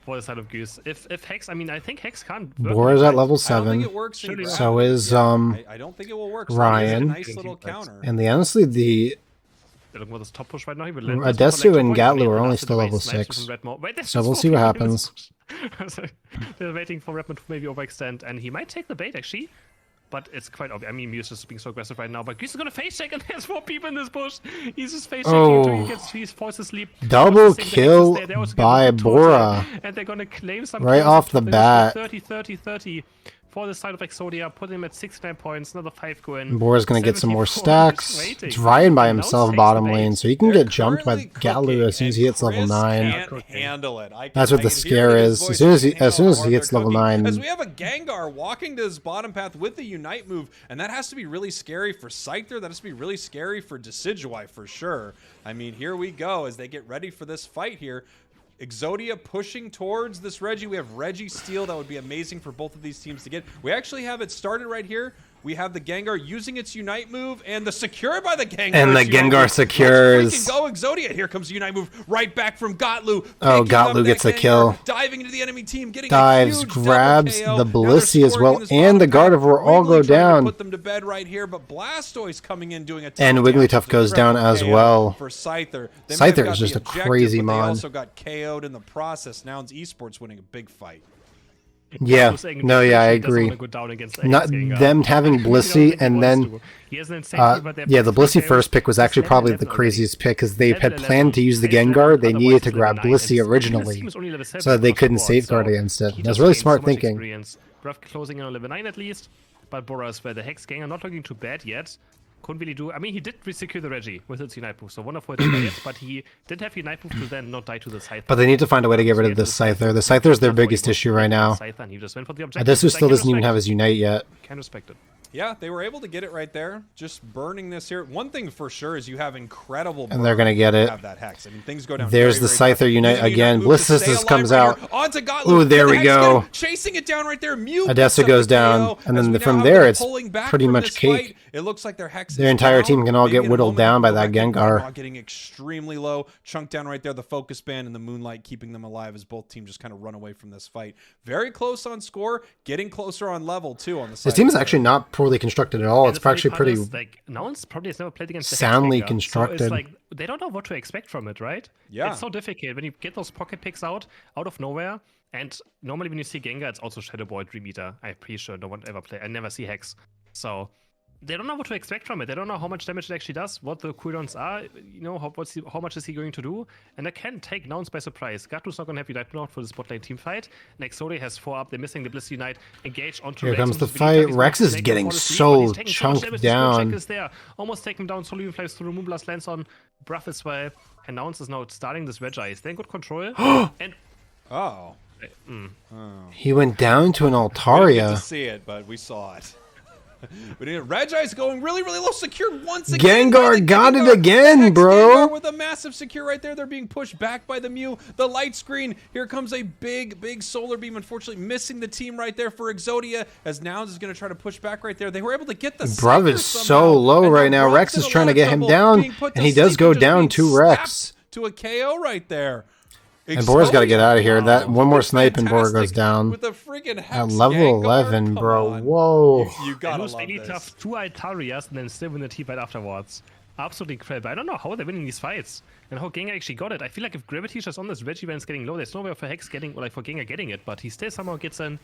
For the side of Goose. If Hex, I mean, I think Hex can't. Bora's at level 7. So is I don't think it will work. Ryan. Nice little counter. And honestly, the top push right now. Adesu and Gatlu are only still level 6. So we'll see what happens. They're waiting for Redmond to maybe overextend, and he might take the bait actually. But it's quite obvious. I mean, Mew's just being so aggressive right now. But Goose is gonna face check, and there's 4 people in this bush. He's just face checking until he gets he's forced to sleep. Double kill by Bora. And they're gonna claim some right off the bat. 30 for the side of Exodia. Put him at 69 points. Another 5 go in. Bora's gonna get some more stacks. It's Ryan by himself bottom lane, so he can get jumped by Gatlu as soon as he hits level 9. That's what the scare is. As soon as he hits level 9. As we have a Gengar walking to his bottom path with the Unite move, and that has to be really scary for Scyther. That has to be really scary for Decidueye for sure. I mean, here we go as they get ready for this fight here. Exodia pushing towards this Reggie. We have Reggie Steel. That would be amazing for both of these teams to get. We actually have it started right here. We have the Gengar using its Unite move and the secure by the Gengar. And the Gengar secures. Go Exodia. Here comes the Unite move right back from Gatlu. Oh, Gatlu gets a kill. Diving into the enemy team, getting dives, grabs the Blissey as well, and the Gardevoir all go down. Put them to bed right here, but Blastoise coming in doing a and Wigglytuff goes down as well. For Scyther. Scyther is just a crazy mon. They also got KO'd in the process. Nouns Esports winning a big fight. Yeah, no, yeah, I agree. Not them having Blissey and then, yeah, the Blissey first pick was actually probably the craziest pick because they had planned to use the Gengar. They needed to grab Blissey originally so that they couldn't safeguard against it. That's really smart thinking. Bruff closing in on level 9 at least, but Bora's where the Hex Gengar not looking too bad yet. Couldn't really do. I mean, he did resecure the Reggie with its Unite move, so wonderful hits, but he did have Unite move to then not die to the Scyther. But they need to find a way to get rid of this Scyther. The Scyther is their biggest issue right now. Adesu still doesn't even have his Unite yet. Can respect it. Yeah, they were able to get it right there. Just burning this here. One thing for sure is you have incredible. And they're gonna get it. Have that Hex. I mean, things go down. There's the Scyther Unite again. Blissey comes out. Ooh, there we go. Chasing it down right there. Mew. Adesu goes down, and then from there it's pretty much cake. It looks like their Hex. Their entire team can all get whittled down by that Gengar. Getting extremely low, chunked down right there. The focus band and the Moonlight keeping them alive as both teams just kind of run away from this fight. Very close on score, getting closer on level too on the side. This team is actually not poorly constructed at all. It's actually pretty Nouns probably has never played against soundly constructed. So it's like they don't know what to expect from it, right? Yeah. It's so difficult when you get those pocket picks out of nowhere. And normally when you see Gengar, it's also Shadow Boy, Dream Eater. I'm pretty sure no one ever play. I never see Hex. So they don't know what to expect from it. They don't know how much damage it actually does, what the cooldowns are, you know, how much is he going to do. And that can take Nouns by surprise. Gatlu's not going to have Unite now for the spot lane team fight. Next Exodia has 4 up. They're missing the Blissey Unite. Engage onto Rex. Here comes the fight. Rex is getting so chunked down. Is there. Almost taken him down. Solo even flies through. Moonblast lands on Bruff as well. And Nouns is now starting this Reggie. They're in good control. And he went down to an Altaria. We didn't get to see it, but we saw it. But Regi's going really, really low. Secured once again. Gengar got it again, bro. Gengar with a massive secure right there. They're being pushed back by the Mew. The light screen. Here comes a big, big solar beam. Unfortunately, missing the team right there for Exodia, as Nouns is going to try to push back right there. They were able to get the Bruv is so low right now. Rex is trying to get him down, and he does go down to Rex. To a KO right there. And Bora's got to get out of here. That one more snipe and Bora goes down. With a freaking at level 11, bro. Whoa. You gotta love really this. Tough 2 Altarias and then still win the team fight afterwards. Absolutely incredible. I don't know how they're winning these fights and how Gengar actually got it. I feel like if Gravity's just on this Reggie when it's getting low, there's no way for Hex getting, or like for Gengar getting it, but he still somehow gets in.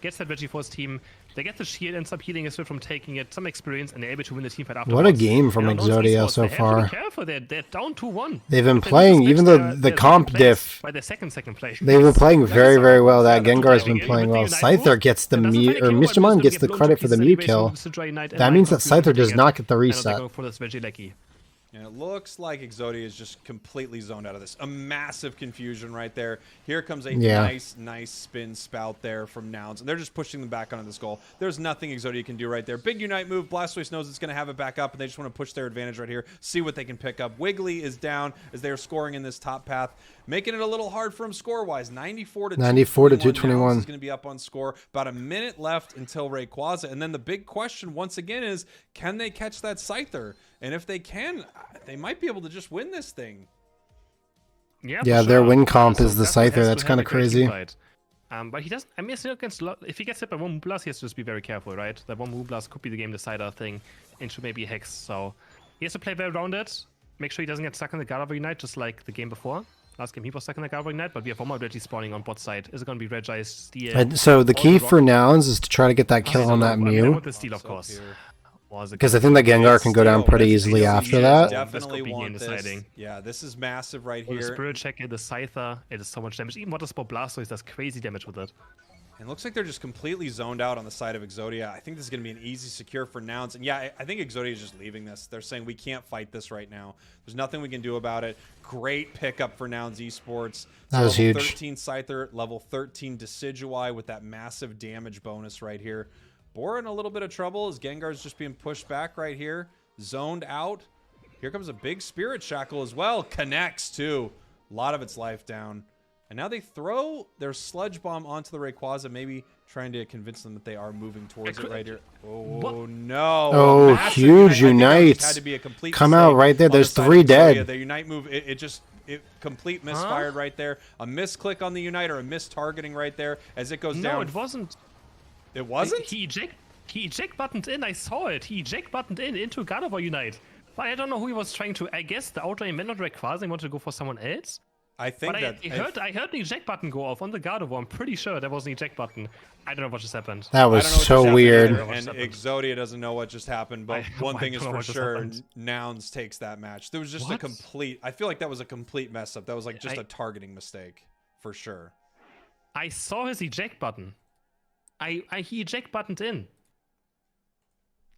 Gets that Reggie for his team. They get the shield, ends up healing his from taking it, some experience, and they're able to win the team fight afterwards. What a game from Exodia so far. They have to be careful. They're down 2-1. They've been playing, even though the comp diff. By the second place. They've been playing very, very well. That Gengar's been playing well. Scyther gets the Mew, or Mr. Mon gets the credit for the Mew kill. That means that Scyther does not get the reset. And it looks like Exodia is just completely zoned out of this. A massive confusion right there. Here comes a nice spin spout there from Nouns. And they're just pushing them back onto this goal. There's nothing Exodia can do right there. Big Unite move. Blastoise knows it's going to have it back up, and they just want to push their advantage right here. See what they can pick up. Wiggly is down as they are scoring in this top path, making it a little hard for him score-wise. 94 to 221. Nouns is going to be up on score. About a minute left until Rayquaza. And then the big question once again is, can they catch that Scyther? And if they can, they might be able to just win this thing. Yeah, their win comp is the Scyther. That's kind of crazy. But he doesn't. I mean, still against. If he gets hit by one Moonblast, he has to just be very careful, right? That one Moonblast could be the game decider thing into maybe Hex. So he has to play well around it. Make sure he doesn't get stuck in the Gardevoir Unite, just like the game before. Last game he was stuck in the Gardevoir Unite, but we have one more Reggie spawning on bot side. Is it going to be Regi's steal? So the key for Nouns is to try to get that kill on that Mew. With the steal, of course. Because I think that Gengar can go down pretty easily after that. Definitely want this. Yeah, this is massive right here. The Spirit Check, the Scyther, it is so much damage. Even Water Sport Blastoise does crazy damage with it. And looks like they're just completely zoned out on the side of Exodia. I think this is going to be an easy secure for Nouns. And yeah, I think Exodia is just leaving this. They're saying we can't fight this right now. There's nothing we can do about it. Great pickup for Nouns Esports. That was huge. Level 13 Scyther, level 13 Decidueye with that massive damage bonus right here. Bora in a little bit of trouble as Gengar's just being pushed back right here. Zoned out. Here comes a big Spirit Shackle as well. Connects too. A lot of its life down. And now they throw their Sludge Bomb onto the Rayquaza, maybe trying to convince them that they are moving towards it right here. Oh, no. Oh, huge Unite. Come out right there. There's 3 dead. The Unite move, it complete misfired right there. A misclick on the Unite or a mistargeting right there as it goes down. No, it wasn't. It wasn't? He eject buttoned in. I saw it. He eject buttoned into Gardevoir Unite. But I don't know who he was trying to. I guess the outlane meant not Rayquaza and wanted to go for someone else. I think I heard the eject button go off on the Gardevoir. I'm pretty sure there was an eject button. I don't know what just happened. That was so weird. And Exodia doesn't know what just happened. But one thing is for sure, Nouns takes that match. There was just a complete. I feel like that was a complete mess up. That was like just a targeting mistake for sure. I saw his eject button. He eject buttoned in.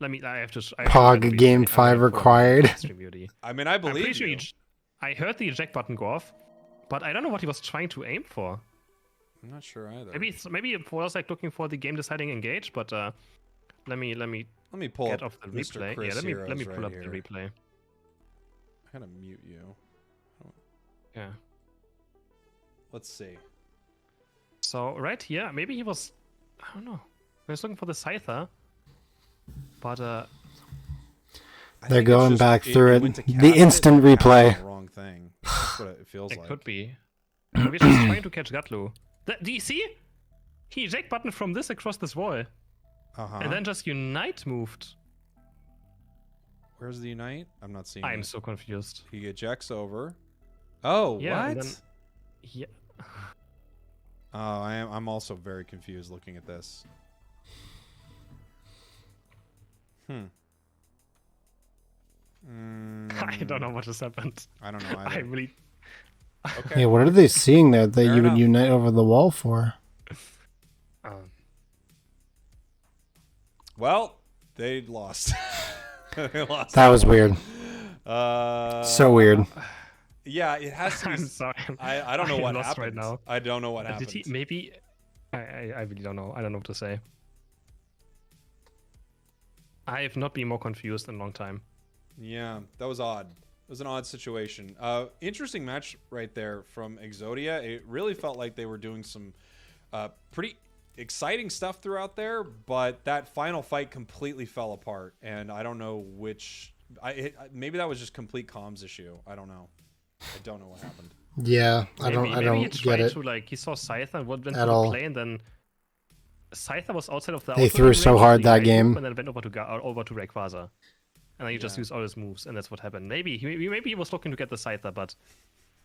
I have to. Pog game 5 required. I mean, I believe you. I heard the eject button go off, but I don't know what he was trying to aim for. I'm not sure either. Maybe it was like looking for the game deciding engage, but let me pull get off the replay. Chris let me pull up the replay. I gotta mute you. Yeah. Let's see. So right here, maybe he was. I don't know. He was looking for the Scyther, but they're going back through it. The instant replay. Wrong thing. That's what it feels like. It could be. We're just trying to catch Gatlu. Do you see? He eject button from this across this wall. And then just Unite moved. Where's the Unite? I'm not seeing I'm so confused. He ejects over. Oh, yeah, what? Yeah. Oh, I'm also very confused looking at this. I don't know what just happened. I don't know either. I really... Okay. Yeah, what are they seeing there that you would unite over the wall for? Well, they lost. They lost. That was weird. So weird. Yeah, it has to be. I'm sorry. I don't know what happened right now. I don't know what happened. Did he, maybe... I really don't know. I don't know what to say. I have not been more confused in a long time. Yeah, that was odd. It was an odd situation. Interesting match right there from Exodia. It really felt like they were doing some pretty exciting stuff throughout there, but that final fight completely fell apart, and I don't know which. Maybe that was just complete comms issue. I don't know. I don't know what happened. Yeah, I don't he tried get it to, like, he saw Scyther and went to at the all. play, and then Scyther was outside of the. They threw so hard that game, and then went over to Rayquaza, and then he just used all his moves, and that's what happened. Maybe he was looking to get the Scyther, but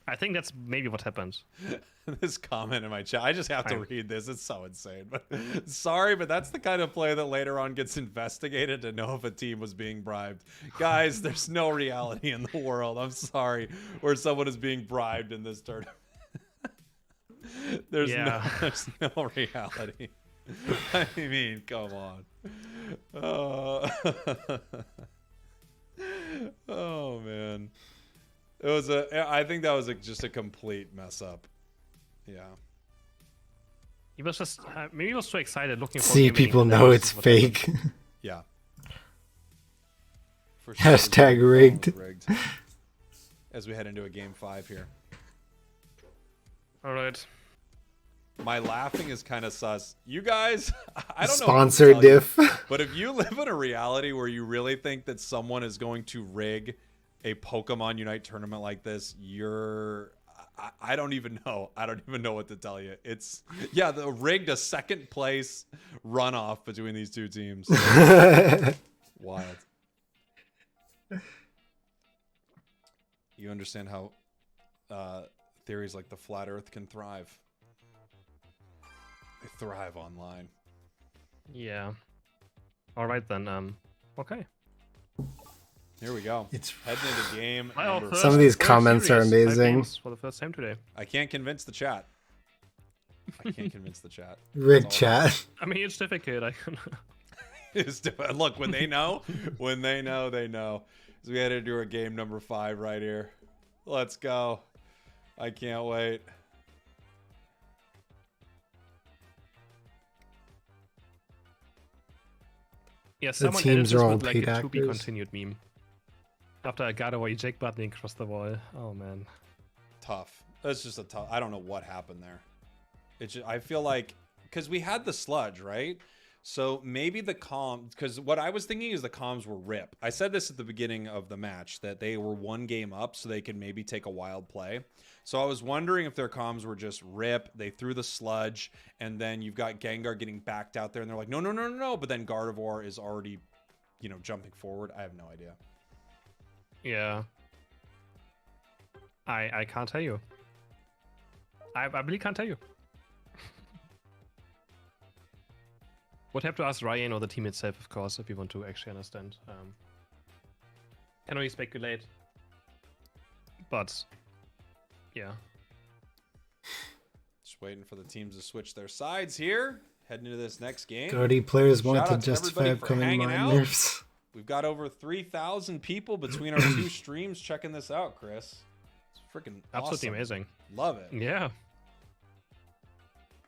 I think that's maybe what happened. This comment in my chat, I just have to read this. It's so insane. But sorry, but that's the kind of play that later on gets investigated to know if a team was being bribed. Guys, there's no reality in the world. I'm sorry, where someone is being bribed in this tournament. there's no reality. I mean, come on. Oh man. It was I think that was just a complete mess up. Yeah. He was just maybe he was so excited looking for. See, people know it's fake. Yeah. For sure. Hashtag rigged. As we head into a game 5 here. All right. My laughing is kind of sus. You guys, I don't know. Sponsored diff. But if you live in a reality where you really think that someone is going to rig a Pokemon Unite tournament like this, I don't even know. I don't even know what to tell you. It's the rigged a second place runoff between these two teams. Wild. You understand how theories like the flat Earth can thrive. They thrive online. Yeah. All right then. Okay. Here we go. It's heading into game. Some of these comments are amazing. For the first time today. I can't convince the chat. Rigged chat. I mean, it's difficult. Look, when they know, they know. So we head into our game number 5 right here. Let's go. I can't wait. Yeah, someone teams are all with, like, paid a to be actors. continued meme. After I got away eject buttoning across the wall. Oh man. Tough. That's just a tough. I don't know what happened there. It's just, I feel like because we had the sludge, right? So maybe the comms, because what I was thinking is the comms were rip. I said this at the beginning of the match that they were 1 game up, so they could maybe take a wild play. So I was wondering if their comms were just rip. They threw the sludge, and then you've got Gengar getting backed out there, and they're like, no. But then Gardevoir is already, jumping forward. I have no idea. Yeah. I can't tell you. I really can't tell you. Would have to ask Ryan or the team itself, of course, if you want to actually understand. Can only speculate. But, yeah. Just waiting for the teams to switch their sides here. Heading into this next game. Dirty players want to Shout out justify everybody for upcoming hanging mind out. nerfs. We've got over 3,000 people between our 2 streams checking this out, Chris. It's freaking Absolutely awesome. amazing. Love it. Yeah.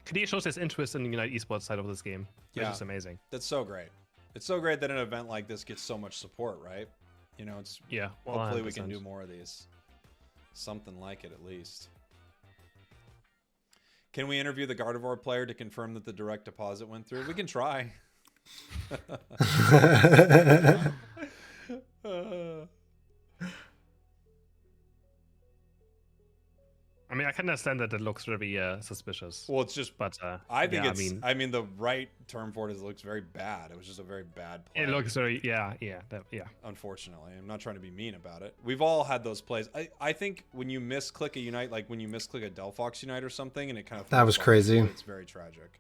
Clearly shows his interest in the Unite Esports side of this game. Which is amazing. That's so great. It's so great that an event like this gets so much support, right? It's hopefully 100%. we can do more of these. Something like it at least. Can we interview the Gardevoir player to confirm that the direct deposit went through? We can try. I mean, I can understand that it looks really suspicious. Well, it's just, but I think I mean, the right term for it is it looks very bad. It was just a very bad play. It looks very, yeah. Unfortunately, I'm not trying to be mean about it. We've all had those plays. I think when you misclick a Unite, like when you misclick a Delphox Unite or something, and it kind of that was crazy. It's very tragic.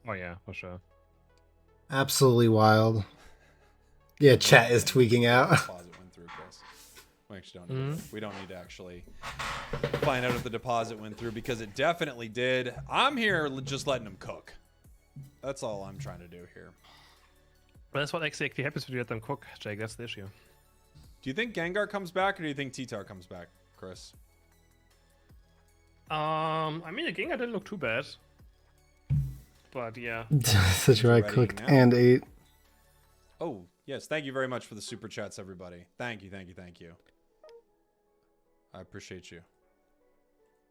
Oh yeah, for sure. Absolutely wild. Yeah, chat is tweaking out. Deposit went through, Chris. We actually don't need we don't need to actually find out if the deposit went through because it definitely did. I'm here just letting them cook. That's all I'm trying to do here. Well, that's what actually happens when you let them cook, Jake. That's the issue. Do you think Gengar comes back or do you think T-Tar comes back, Chris? I mean, the Gengar didn't look too bad. But yeah. Such right clicked and ate. Oh, yes. Thank you very much for the super chats, everybody. Thank you. I appreciate you.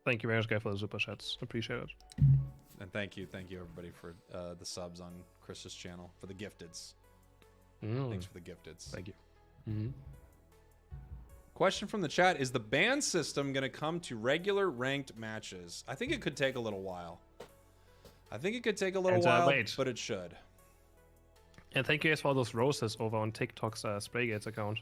Thank you very much, guys, for the super chats. Appreciate it. And thank you, everybody, for the subs on Chris's channel, for the gifteds. Thanks for the gifteds. Thank you. Question from the chat, is the ban system going to come to regular ranked matches? I think it could take a little while. But it should. And thank you guys for all those roses over on TikTok's Spraygates account.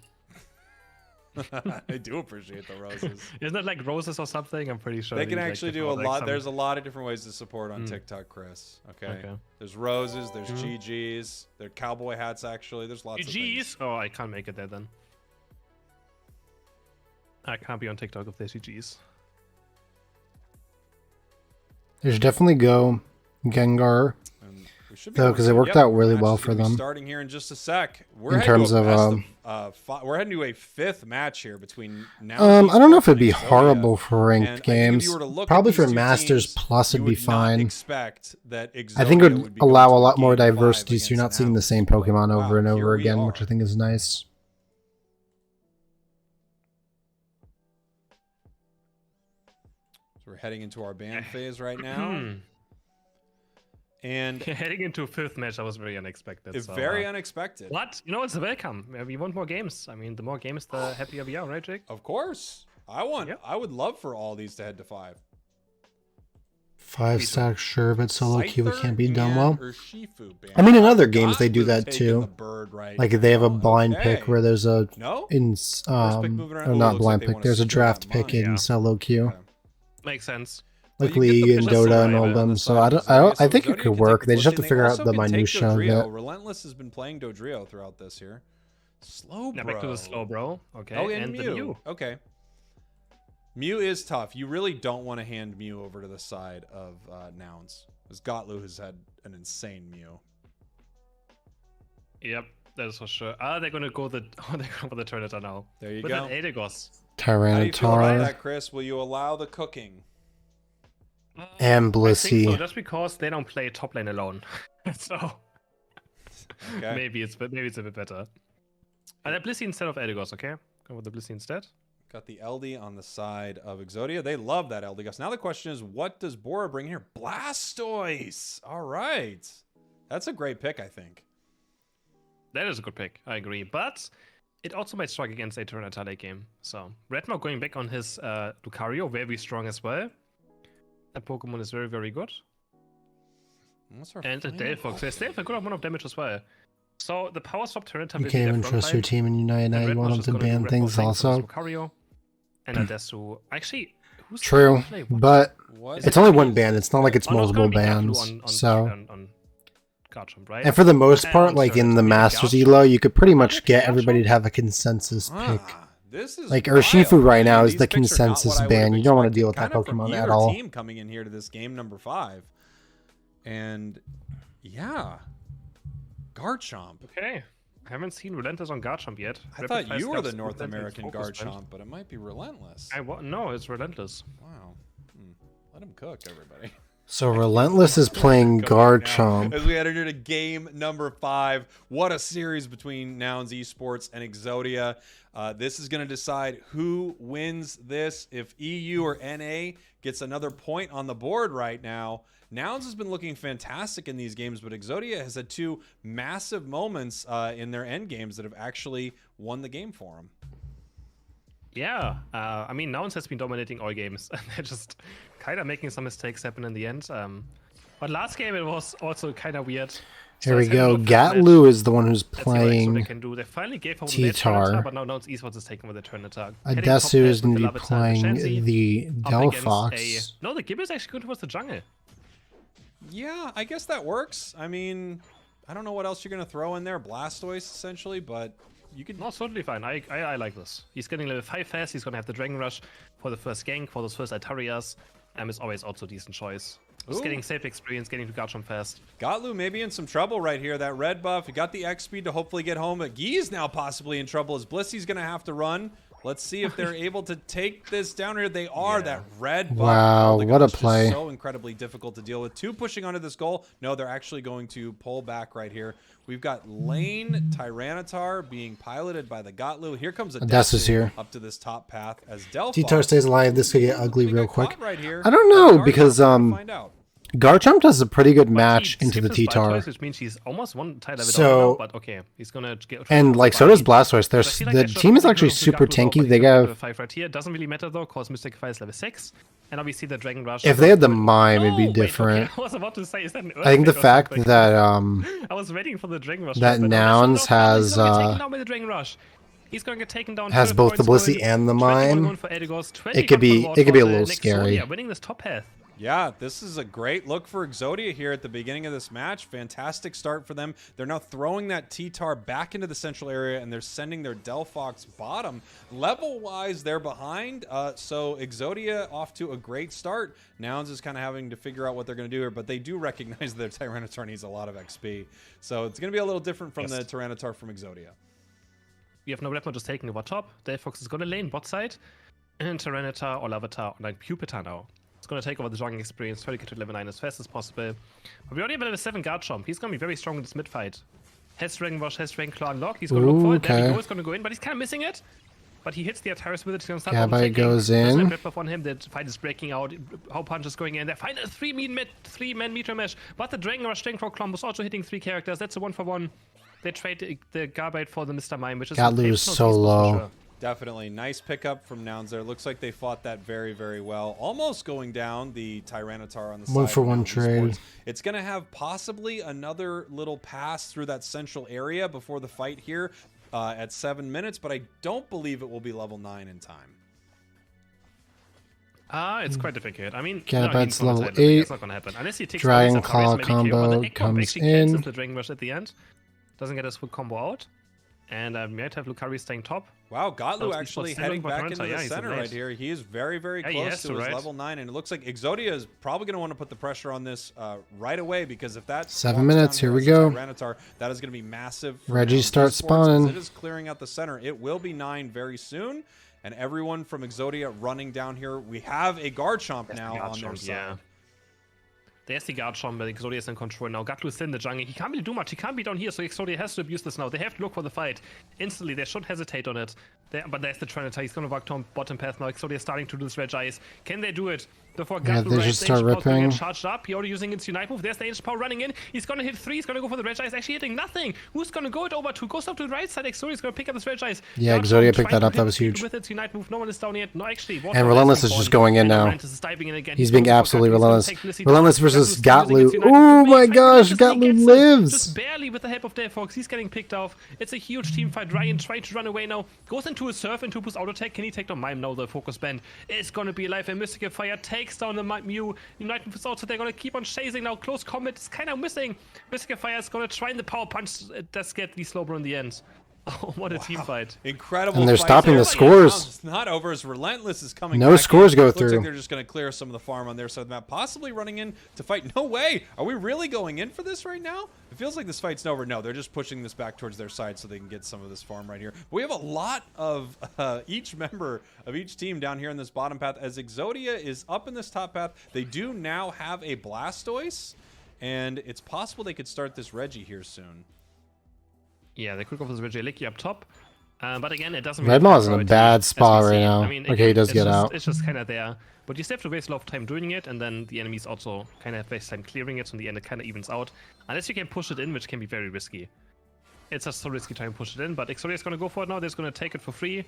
I do appreciate the roses. Isn't it like roses or something? I'm pretty sure they can actually do a lot. There's a lot of different ways to support on TikTok, Chris. Okay. There's roses. There's GGs. There's cowboy hats. Actually, there's lots of things. Oh, I can't make it there then. I can't be on TikTok if there's GGs. They should definitely go Gengar. Though, because it worked out really well for them. Starting here in just a sec. In terms of, we're heading to a 5th match here between now. I don't know if it'd be horrible for ranked games. Probably for Masters Plus, it'd be fine. I think it would allow a lot more diversity, so you're not seeing the same Pokemon over and over again, which I think is nice. So we're heading into our ban phase right now. And heading into a 5th match, that was very unexpected. It's very unexpected. What? You know, it's a welcome. We want more games. I mean, the more games, the happier we are, right, Jake? Of course. I would love for all these to head to 5. 5-stack, sure, but solo queue can't be done well. I mean, in other games they do that too. Like they have a blind pick where there's a not blind pick. There's a draft pick in solo queue. Makes sense. Like League and Dota and all them, so I think it could work. They just have to figure out the minutia of it. Relentless has been playing Dodrio throughout this here. Slow bro. Now back to the slow bro. Okay, and Mew. Okay. Mew is tough. You really don't want to hand Mew over to the side of Nouns, because Gotlu has had an insane Mew. Yep, that is for sure. They're gonna go for the Tyranitar now. There you go. go. With an Adigos. Tyranitar. How do you feel about that, Chris? Will you allow the cooking? And Blissey. I think so, just because they don't play top lane alone. So maybe it's a bit better. And Blissey instead of Adigos, okay? Go with the Blissey instead. Got the LD on the side of Exodia. They love that LD. Now the question is, what does Bora bring here? Blastoise! All right. That's a great pick, I think. That is a good pick, I agree. But it also might strike against a Tyranitar late game. So Redmore going back on his Lucario, very strong as well. That Pokemon is very, very good. And the Delphox. They still have a good amount of damage as well. So the Power Swap Tyranitar you can't even trust your team and Unite now. You want them to ban things also. Lucario and Adesu. Actually, who's true, but it's only one ban. It's not like it's multiple bans. So. Right? And for the most part, like in the Masters Elo, you could pretty much get everybody to have a consensus pick. This is like Urshifu right now is the consensus ban. You don't want to deal with that Pokemon at all. Team coming in here to this game number 5, and yeah, Garchomp. Okay, I haven't seen Relentless on Garchomp yet. I thought you were the North American Garchomp, but it might be Relentless. No, it's Relentless. Wow, let him cook, everybody. So Relentless is playing Garchomp. As we head into game number 5, what a series between Nouns Esports and Exodia. This is going to decide who wins this. If EU or NA gets another point on the board right now, Nouns has been looking fantastic in these games, but Exodia has had 2 massive moments in their end games that have actually won the game for them. Yeah, I mean, Nouns has been dominating all games, and they're just kind of making some mistakes happen in the end. But last game, it was also kind of weird. Here we go. Gatlu is the one who's playing they can do. They finally gave him T-Tar, but now Nouns Esports is taking with the Tyranitar. Adesu is going to be playing the Delphox. No, the Gibb is actually going towards the jungle. Yeah, I guess that works. I mean, I don't know what else you're going to throw in there. Blastoise, essentially, but... You could... No, totally fine. I like this. He's getting level 5 fast. He's gonna have the Dragon Rush for the first gank, for those first Altarias. Is always also a decent choice. Just getting safe experience, getting to Garchomp fast. Gotlu maybe in some trouble right here. That red buff, he got the X speed to hopefully get home. But Guy is now possibly in trouble as Blissey's gonna have to run. Let's see if they're able to take this down here. They are. That red buff. Wow, what a play. So incredibly difficult to deal with. 2 pushing onto this goal. No, they're actually going to pull back right here. We've got Lane Tyranitar being piloted by the Gotlu. Here comes Odessa's here up to this top path as Delphox. T-Tar stays alive. This could get ugly real quick. Right here. I don't know, because Garchomp does a pretty good match into the T-Tar. Which means he's almost one tie level so, now, but okay, he's gonna get. And like so does Blastoise. The team is actually super tanky. They have 5 right here. Doesn't really matter though, cause Mystic Fire is level 6, and obviously the Dragon Rush. If they had the Mime, it'd be different. Okay. I was about to say, is that I think the fact that I was waiting for the Dragon Rush. That Nouns has He's going to get taken down. Has both the Blissey and the Mime. It could be a little scary. Winning this top path. Yeah, this is a great look for Exodia here at the beginning of this match. Fantastic start for them. They're now throwing that T-Tar back into the central area, and they're sending their Delphox bottom. Level-wise, they're behind, so Exodia off to a great start. Nouns is kind of having to figure out what they're going to do here, but they do recognize their Tyranitar needs a lot of XP. So it's going to be a little different from the Tyranitar from Exodia. We have Noblepma just taking over top. Delphox is going to lane bot side, and Tyranitar or Larvitar or like Pupitar now. It's going to take over the jogging experience, try to get to level 9 as fast as possible. But we already have a level 7 Garchomp. He's going to be very strong in this mid fight. Has Dragon Rush, has Dragon Claw unlock. He's going to look for it. There we go. He's going to go in, but he's kind of missing it. But he hits the Ataris with it. He's going to start Gabite goes in. On him. The fight is breaking out. How Punch is going in. They find a 3-man meter mesh. But the Dragon Rush Dragon Claw Clump was also hitting 3 characters. That's a 1-for-1. They trade the Gabite for the Mr. Mime, which is Gatlu is so low. Sure. Definitely. Nice pickup from Nouns there. Looks like they fought that very, very well. Almost going down the Tyranitar on the side. 1-for-1 trade. It's going to have possibly another little pass through that central area before the fight here at 7 minutes, but I don't believe it will be level 9 in time. It's quite difficult. I mean, Gabite's no, level 8. It's not going to happen. Unless he takes Dragon Claw combo comes in. The Dragon Rush at the end. Doesn't get his full combo out. And we might have Lucario staying top. Wow, Gotlu actually heading back into the center right here. He is very, very close to his level 9. And it looks like Exodia is probably going to want to put the pressure on this right away, because if that 7 minutes, here we go. Tyranitar, that is going to be massive. Reggie starts spawning. It is clearing out the center. It will be 9 very soon. And everyone from Exodia running down here. We have a Garchomp now on their side. Yeah. There's the Garchomp, but Exodia is in control now. Gatlu is in the jungle. He can't really do much. He can't be down here, so Exodia has to abuse this now. They have to look for the fight. Instantly, they should hesitate on it. But there's the Tyranitar. He's going to walk down bottom path now. Exodia is starting to do this red eyes. Can they do it? Before Gatlu they should start ripping. Charged up. He already using its Unite move. There's the Ancient Power running in. He's going to hit 3. He's going to go for the red eyes. Actually hitting nothing. Who's going to go it over to? Goes up to the right side. Exodia is going to pick up this red eyes. Yeah, Exodia picked that up. That was huge. With its Unite move, no one is down yet. No, actually. And Relentless is just going in now. He's being absolutely relentless. Relentless versus Gatlu. Oh my gosh, Gatlu lives! Just barely with the help of Delphox. He's getting picked off. It's a huge team fight. Ryan trying to run away now. Goes into a surf, into boost auto attack. Can he take down Mime? No, the focus band is going to be alive. And Mystical Fire takes down the Mew. United with also, they're going to keep on chasing now. Close combat is kind of missing. Mystical Fire is going to try in the power punch. It does get the Slowbro in the end. Oh, what a team fight. Incredible. And they're stopping the scores. It's not over as Relentless is coming No back scores in. go Looks through. like they're just going to clear some of the farm on their side of the map. Possibly running in to fight. No way. Are we really going in for this right now? It feels like this fight's over. No, they're just pushing this back towards their side so they can get some of this farm right here. But we have a lot of each member of each team down here in this bottom path. As Exodia is up in this top path, they do now have a Blastoise. And it's possible they could start this Reggie here soon. Yeah, they could go for this Reggie up top. But again, it doesn't really Redmaw's in a bad spot right now. I mean, okay, he does get out. It's just kind of there. But you still have to waste a lot of time doing it, and then the enemies also kind of waste time clearing it, so in the end it kind of evens out. Unless you can push it in, which can be very risky. It's just so risky trying to push it in, but Exodia is going to go for it now. They're going to take it for free.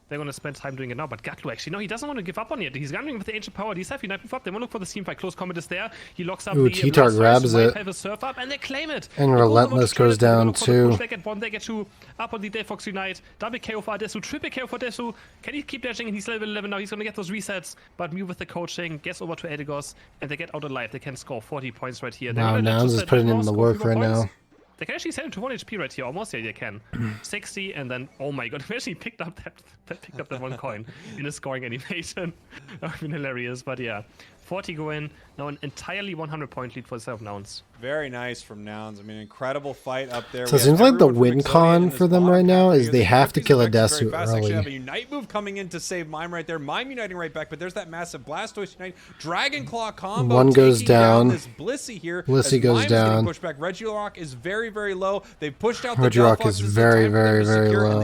They're going to spend time doing it now, but Gatlu actually, no, he doesn't want to give up on it. He's running with the Ancient Power. He's happy not move up. They want to look for the team fight. Close combat is there. He locks up the T-Tar grabs it. Have a surf up, and they claim it. And Relentless goes down too. They get 1, they get 2. Up on the Delphox Unite. Double KO for Adesu. Triple KO for Adesu. Can he keep dashing? He's level 11 now. He's going to get those resets. But Mew with the coaching gets over to Edegos, and they get out alive. They can score 40 points right here. Wow, Nouns is putting in the work right now. They can actually send him to 1 HP right here. Almost, yeah, they can. 60, and then, oh my god, he actually picked up that 1 coin in a scoring animation. That would have been hilarious, but yeah. 40 go in. Now an entirely 100-point lead for the side of Nouns. Very nice from Nouns. I mean, incredible fight up there. So it seems like the win con for them right now is they have to kill a Desu early. Actually have a Unite move coming in to save Mime right there. Mime uniting right back, but there's that massive Blastoise Unite. Dragon Claw combo. One goes down. This Blissey here. Blissey goes down. Pushed back. Regirock is very, very low. They've pushed out the Regirock is very, very, very low.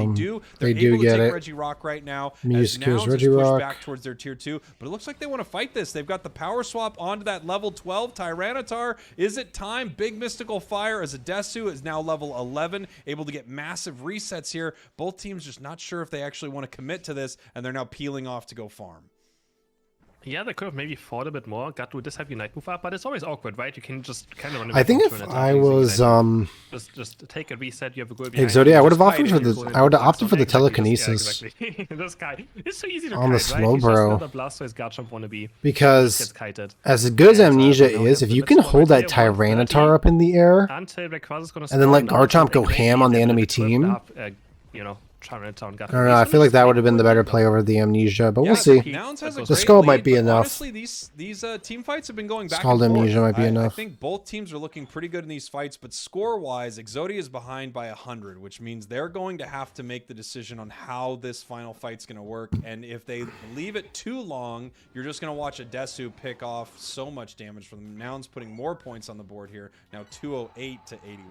They do get it. Regirock right now. Mew secures Regirock. Back towards their tier 2, but it looks like they want to fight this. They've got the power swap onto that level 12 Tyranitar. Is it time? Big Mystical Fire as a Desu is now level 11, able to get massive resets here. Both teams just not sure if they actually want to commit to this, and they're now peeling off to go farm. Yeah, they could have maybe fought a bit more, got to this heavy Unite move up, but it's always awkward, right? You can just kind of run. I think if I was just take a reset, you have a goal behind Exodia, I would have opted for the opted for the telekinesis. Yeah, exactly. This guy, it's so easy to on the slow bro. Wannabe, because as good as Amnesia is, if you can hold that Tyranitar up in the air and then let Garchomp go ham on the enemy team, you know. I don't know, I feel like that would have been the better play over the Amnesia, but we'll see. The Scald might be enough. Honestly, these team fights have been going back Scald and forth. Amnesia might be enough. I think both teams are looking pretty good in these fights, but score-wise, Exodia is behind by 100, which means they're going to have to make the decision on how this final fight's going to work, and if they leave it too long, you're just going to watch a Desu pick off so much damage from them. Nouns putting more points on the board here, now 208 to 81.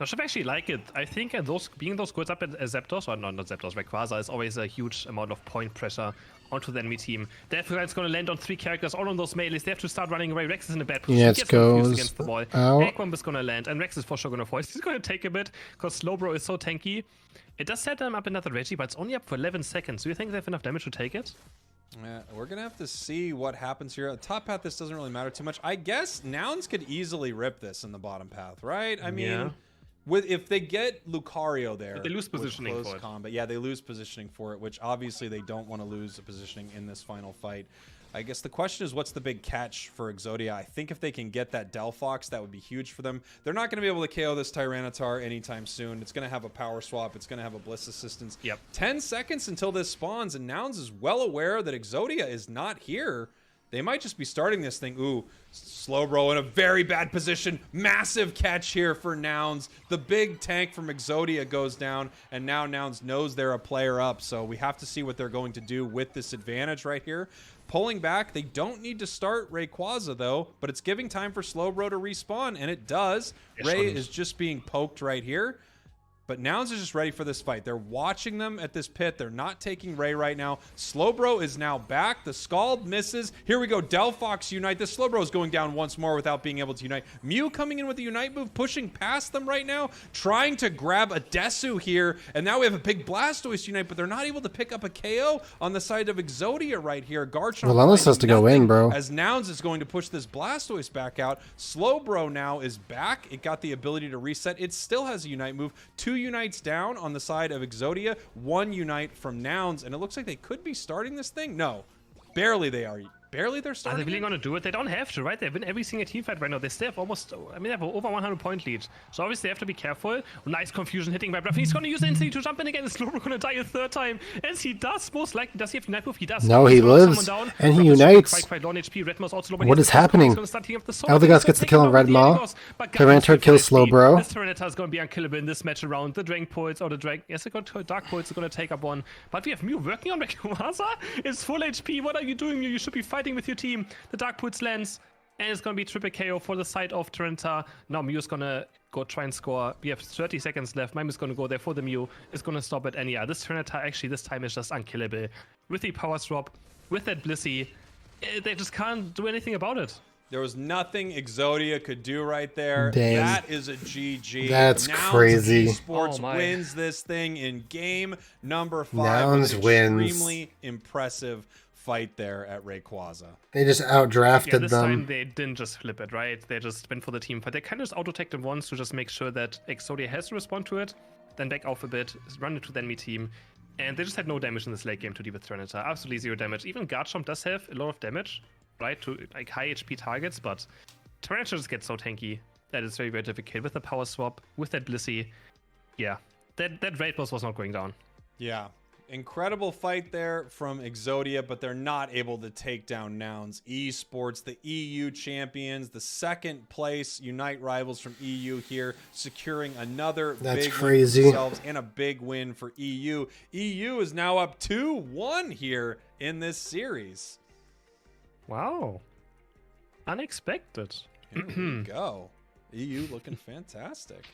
I should actually like it. I think being those goods up at Zapdos, or not Zapdos, Rayquaza is always a huge amount of point pressure onto the enemy team. Therefore, it's going to land on 3 characters, all on those melees. They have to start running away. Rex is in a bad position. Yeah, he gets goes against the wall. Eggwomb is going to land, and Rex is for sure going to voice. He's going to take a bit, because Slowbro is so tanky. It does set them up another Reggie, but it's only up for 11 seconds. Do you think they have enough damage to take it? Yeah, we're going to have to see what happens here. Top path, this doesn't really matter too much. I guess Nouns could easily rip this in the bottom path, right? I mean... Yeah. If they get Lucario there, but they lose positioning for it. Combat. Yeah, they lose positioning for it, which obviously they don't want to lose the positioning in this final fight. I guess the question is, what's the big catch for Exodia? I think if they can get that Delphox, that would be huge for them. They're not going to be able to KO this Tyranitar anytime soon. It's going to have a power swap. It's going to have a Bliss Assistance. Yep. 10 seconds until this spawns, and Nouns is well aware that Exodia is not here. They might just be starting this thing. Ooh, Slowbro in a very bad position. Massive catch here for Nouns. The big tank from Exodia goes down, and now Nouns knows they're a player up, so we have to see what they're going to do with this advantage right here. Pulling back, they don't need to start Rayquaza, though, but it's giving time for Slowbro to respawn, and it does. Ray is just being poked right here. But Nouns is just ready for this fight. They're watching them at this pit. They're not taking Ray right now. Slowbro is now back. The Scald misses. Here we go. Delphox Unite. This Slowbro is going down once more without being able to Unite. Mew coming in with the Unite move, pushing past them right now, trying to grab a Desu here. And now we have a big Blastoise Unite, but they're not able to pick up a KO on the side of Exodia right here. Garchomp Relentless has to go in, bro. As Nouns is going to push this Blastoise back out. Slowbro now is back. It got the ability to reset. It still has a Unite move. 2 Unites down on the side of Exodia, 1 Unite from Nouns, and it looks like they could be starting this thing. No, barely they are. Barely they're starting. Are they really going to do it? They don't have to, right? They win every single team fight right now. They still have almost, I mean, they have over 100-point lead. So obviously they have to be careful. Nice confusion hitting by Breath. He's going to use it instantly to jump in again. Slowbro going to die a 3rd time. As he does, most likely. Does he have Unite move? He does. No, he lives. And he unites. Quite low on HP. What is happening? Eldegoss gets the kill on Red Maw. Tyranitar kills Slowbro. This Tyranitar is going to be unkillable in this match around. The Dragon Pulse or the Dragon. Yes, the Dark Pulse is going to take up one. But we have Mew working on Rayquaza. It's full HP. What are you doing, Mew? You should be fighting with your team. The Dark Pulse lands, and it's going to be triple KO for the side of Tyranitar. Now Mew is going to go try and score. We have 30 seconds left. Mime is going to go there for the Mew. It's going to stop it. And yeah, this Tyranitar actually this time is just unkillable. With the power swap, with that Blissey, they just can't do anything about it. There was nothing Exodia could do right there. Damn. That is a GG. That's Nouns crazy. Esports wins this thing in game number 5. Nouns wins. Extremely impressive fight there at Rayquaza. They just outdrafted this them. Time they didn't just flip it, right? They just went for the team fight. They kind of just auto-attacked them once to just make sure that Exodia has to respond to it, then back off a bit, run into the enemy team, and they just had no damage in this late game to deal with Tyranitar. Absolutely 0 damage. Even Garchomp does have a lot of damage, right, to like high HP targets, but Tyranitar just gets so tanky that it's very, very difficult. With the power swap, with that Blissey, yeah, that raid boss was not going down. Yeah. incredible fight there from Exodia, but they're not able to take down Nouns Esports, the EU champions, the second place Unite rivals from EU here, securing another big win for themselves and a big win for EU. EU is now up 2-1 here in this series. Wow. Unexpected. Here we go. EU looking fantastic.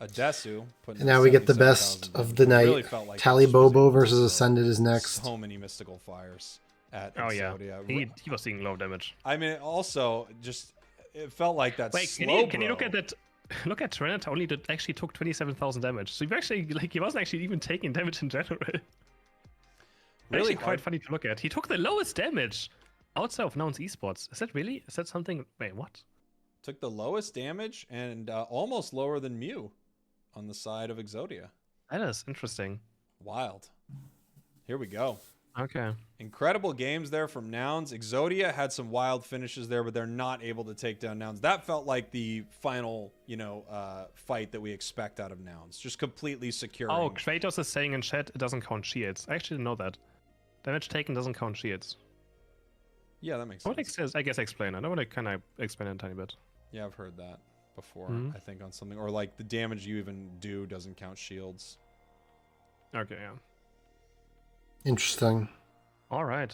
Adesu. And now we get the best of the night. Really like Tally Bobo versus Ascended is next. So many mystical fires at Exodia. Yeah. He was seeing low damage. I mean, also, just, it felt like that can you look at that? Look at Trinita only actually took 27,000 damage. So he wasn't actually even taking damage in general. Really quite funny to look at. He took the lowest damage outside of Nouns Esports. Is that something? Wait, what? Took the lowest damage and almost lower than Mew on the side of Exodia. That is interesting. Wild. Here we go. Okay. Incredible games there from Nouns. Exodia had some wild finishes there, but they're not able to take down Nouns. That felt like the final, fight that we expect out of Nouns. Just completely securing. Oh, Kratos is saying in chat it doesn't count shields. I actually didn't know that. Damage taken doesn't count shields. Yeah, that makes sense. I guess explain it. I want to kind of explain it a tiny bit. Yeah, I've heard that before, I think, on something. Or like the damage you even do doesn't count shields. Okay, yeah. Interesting. All right.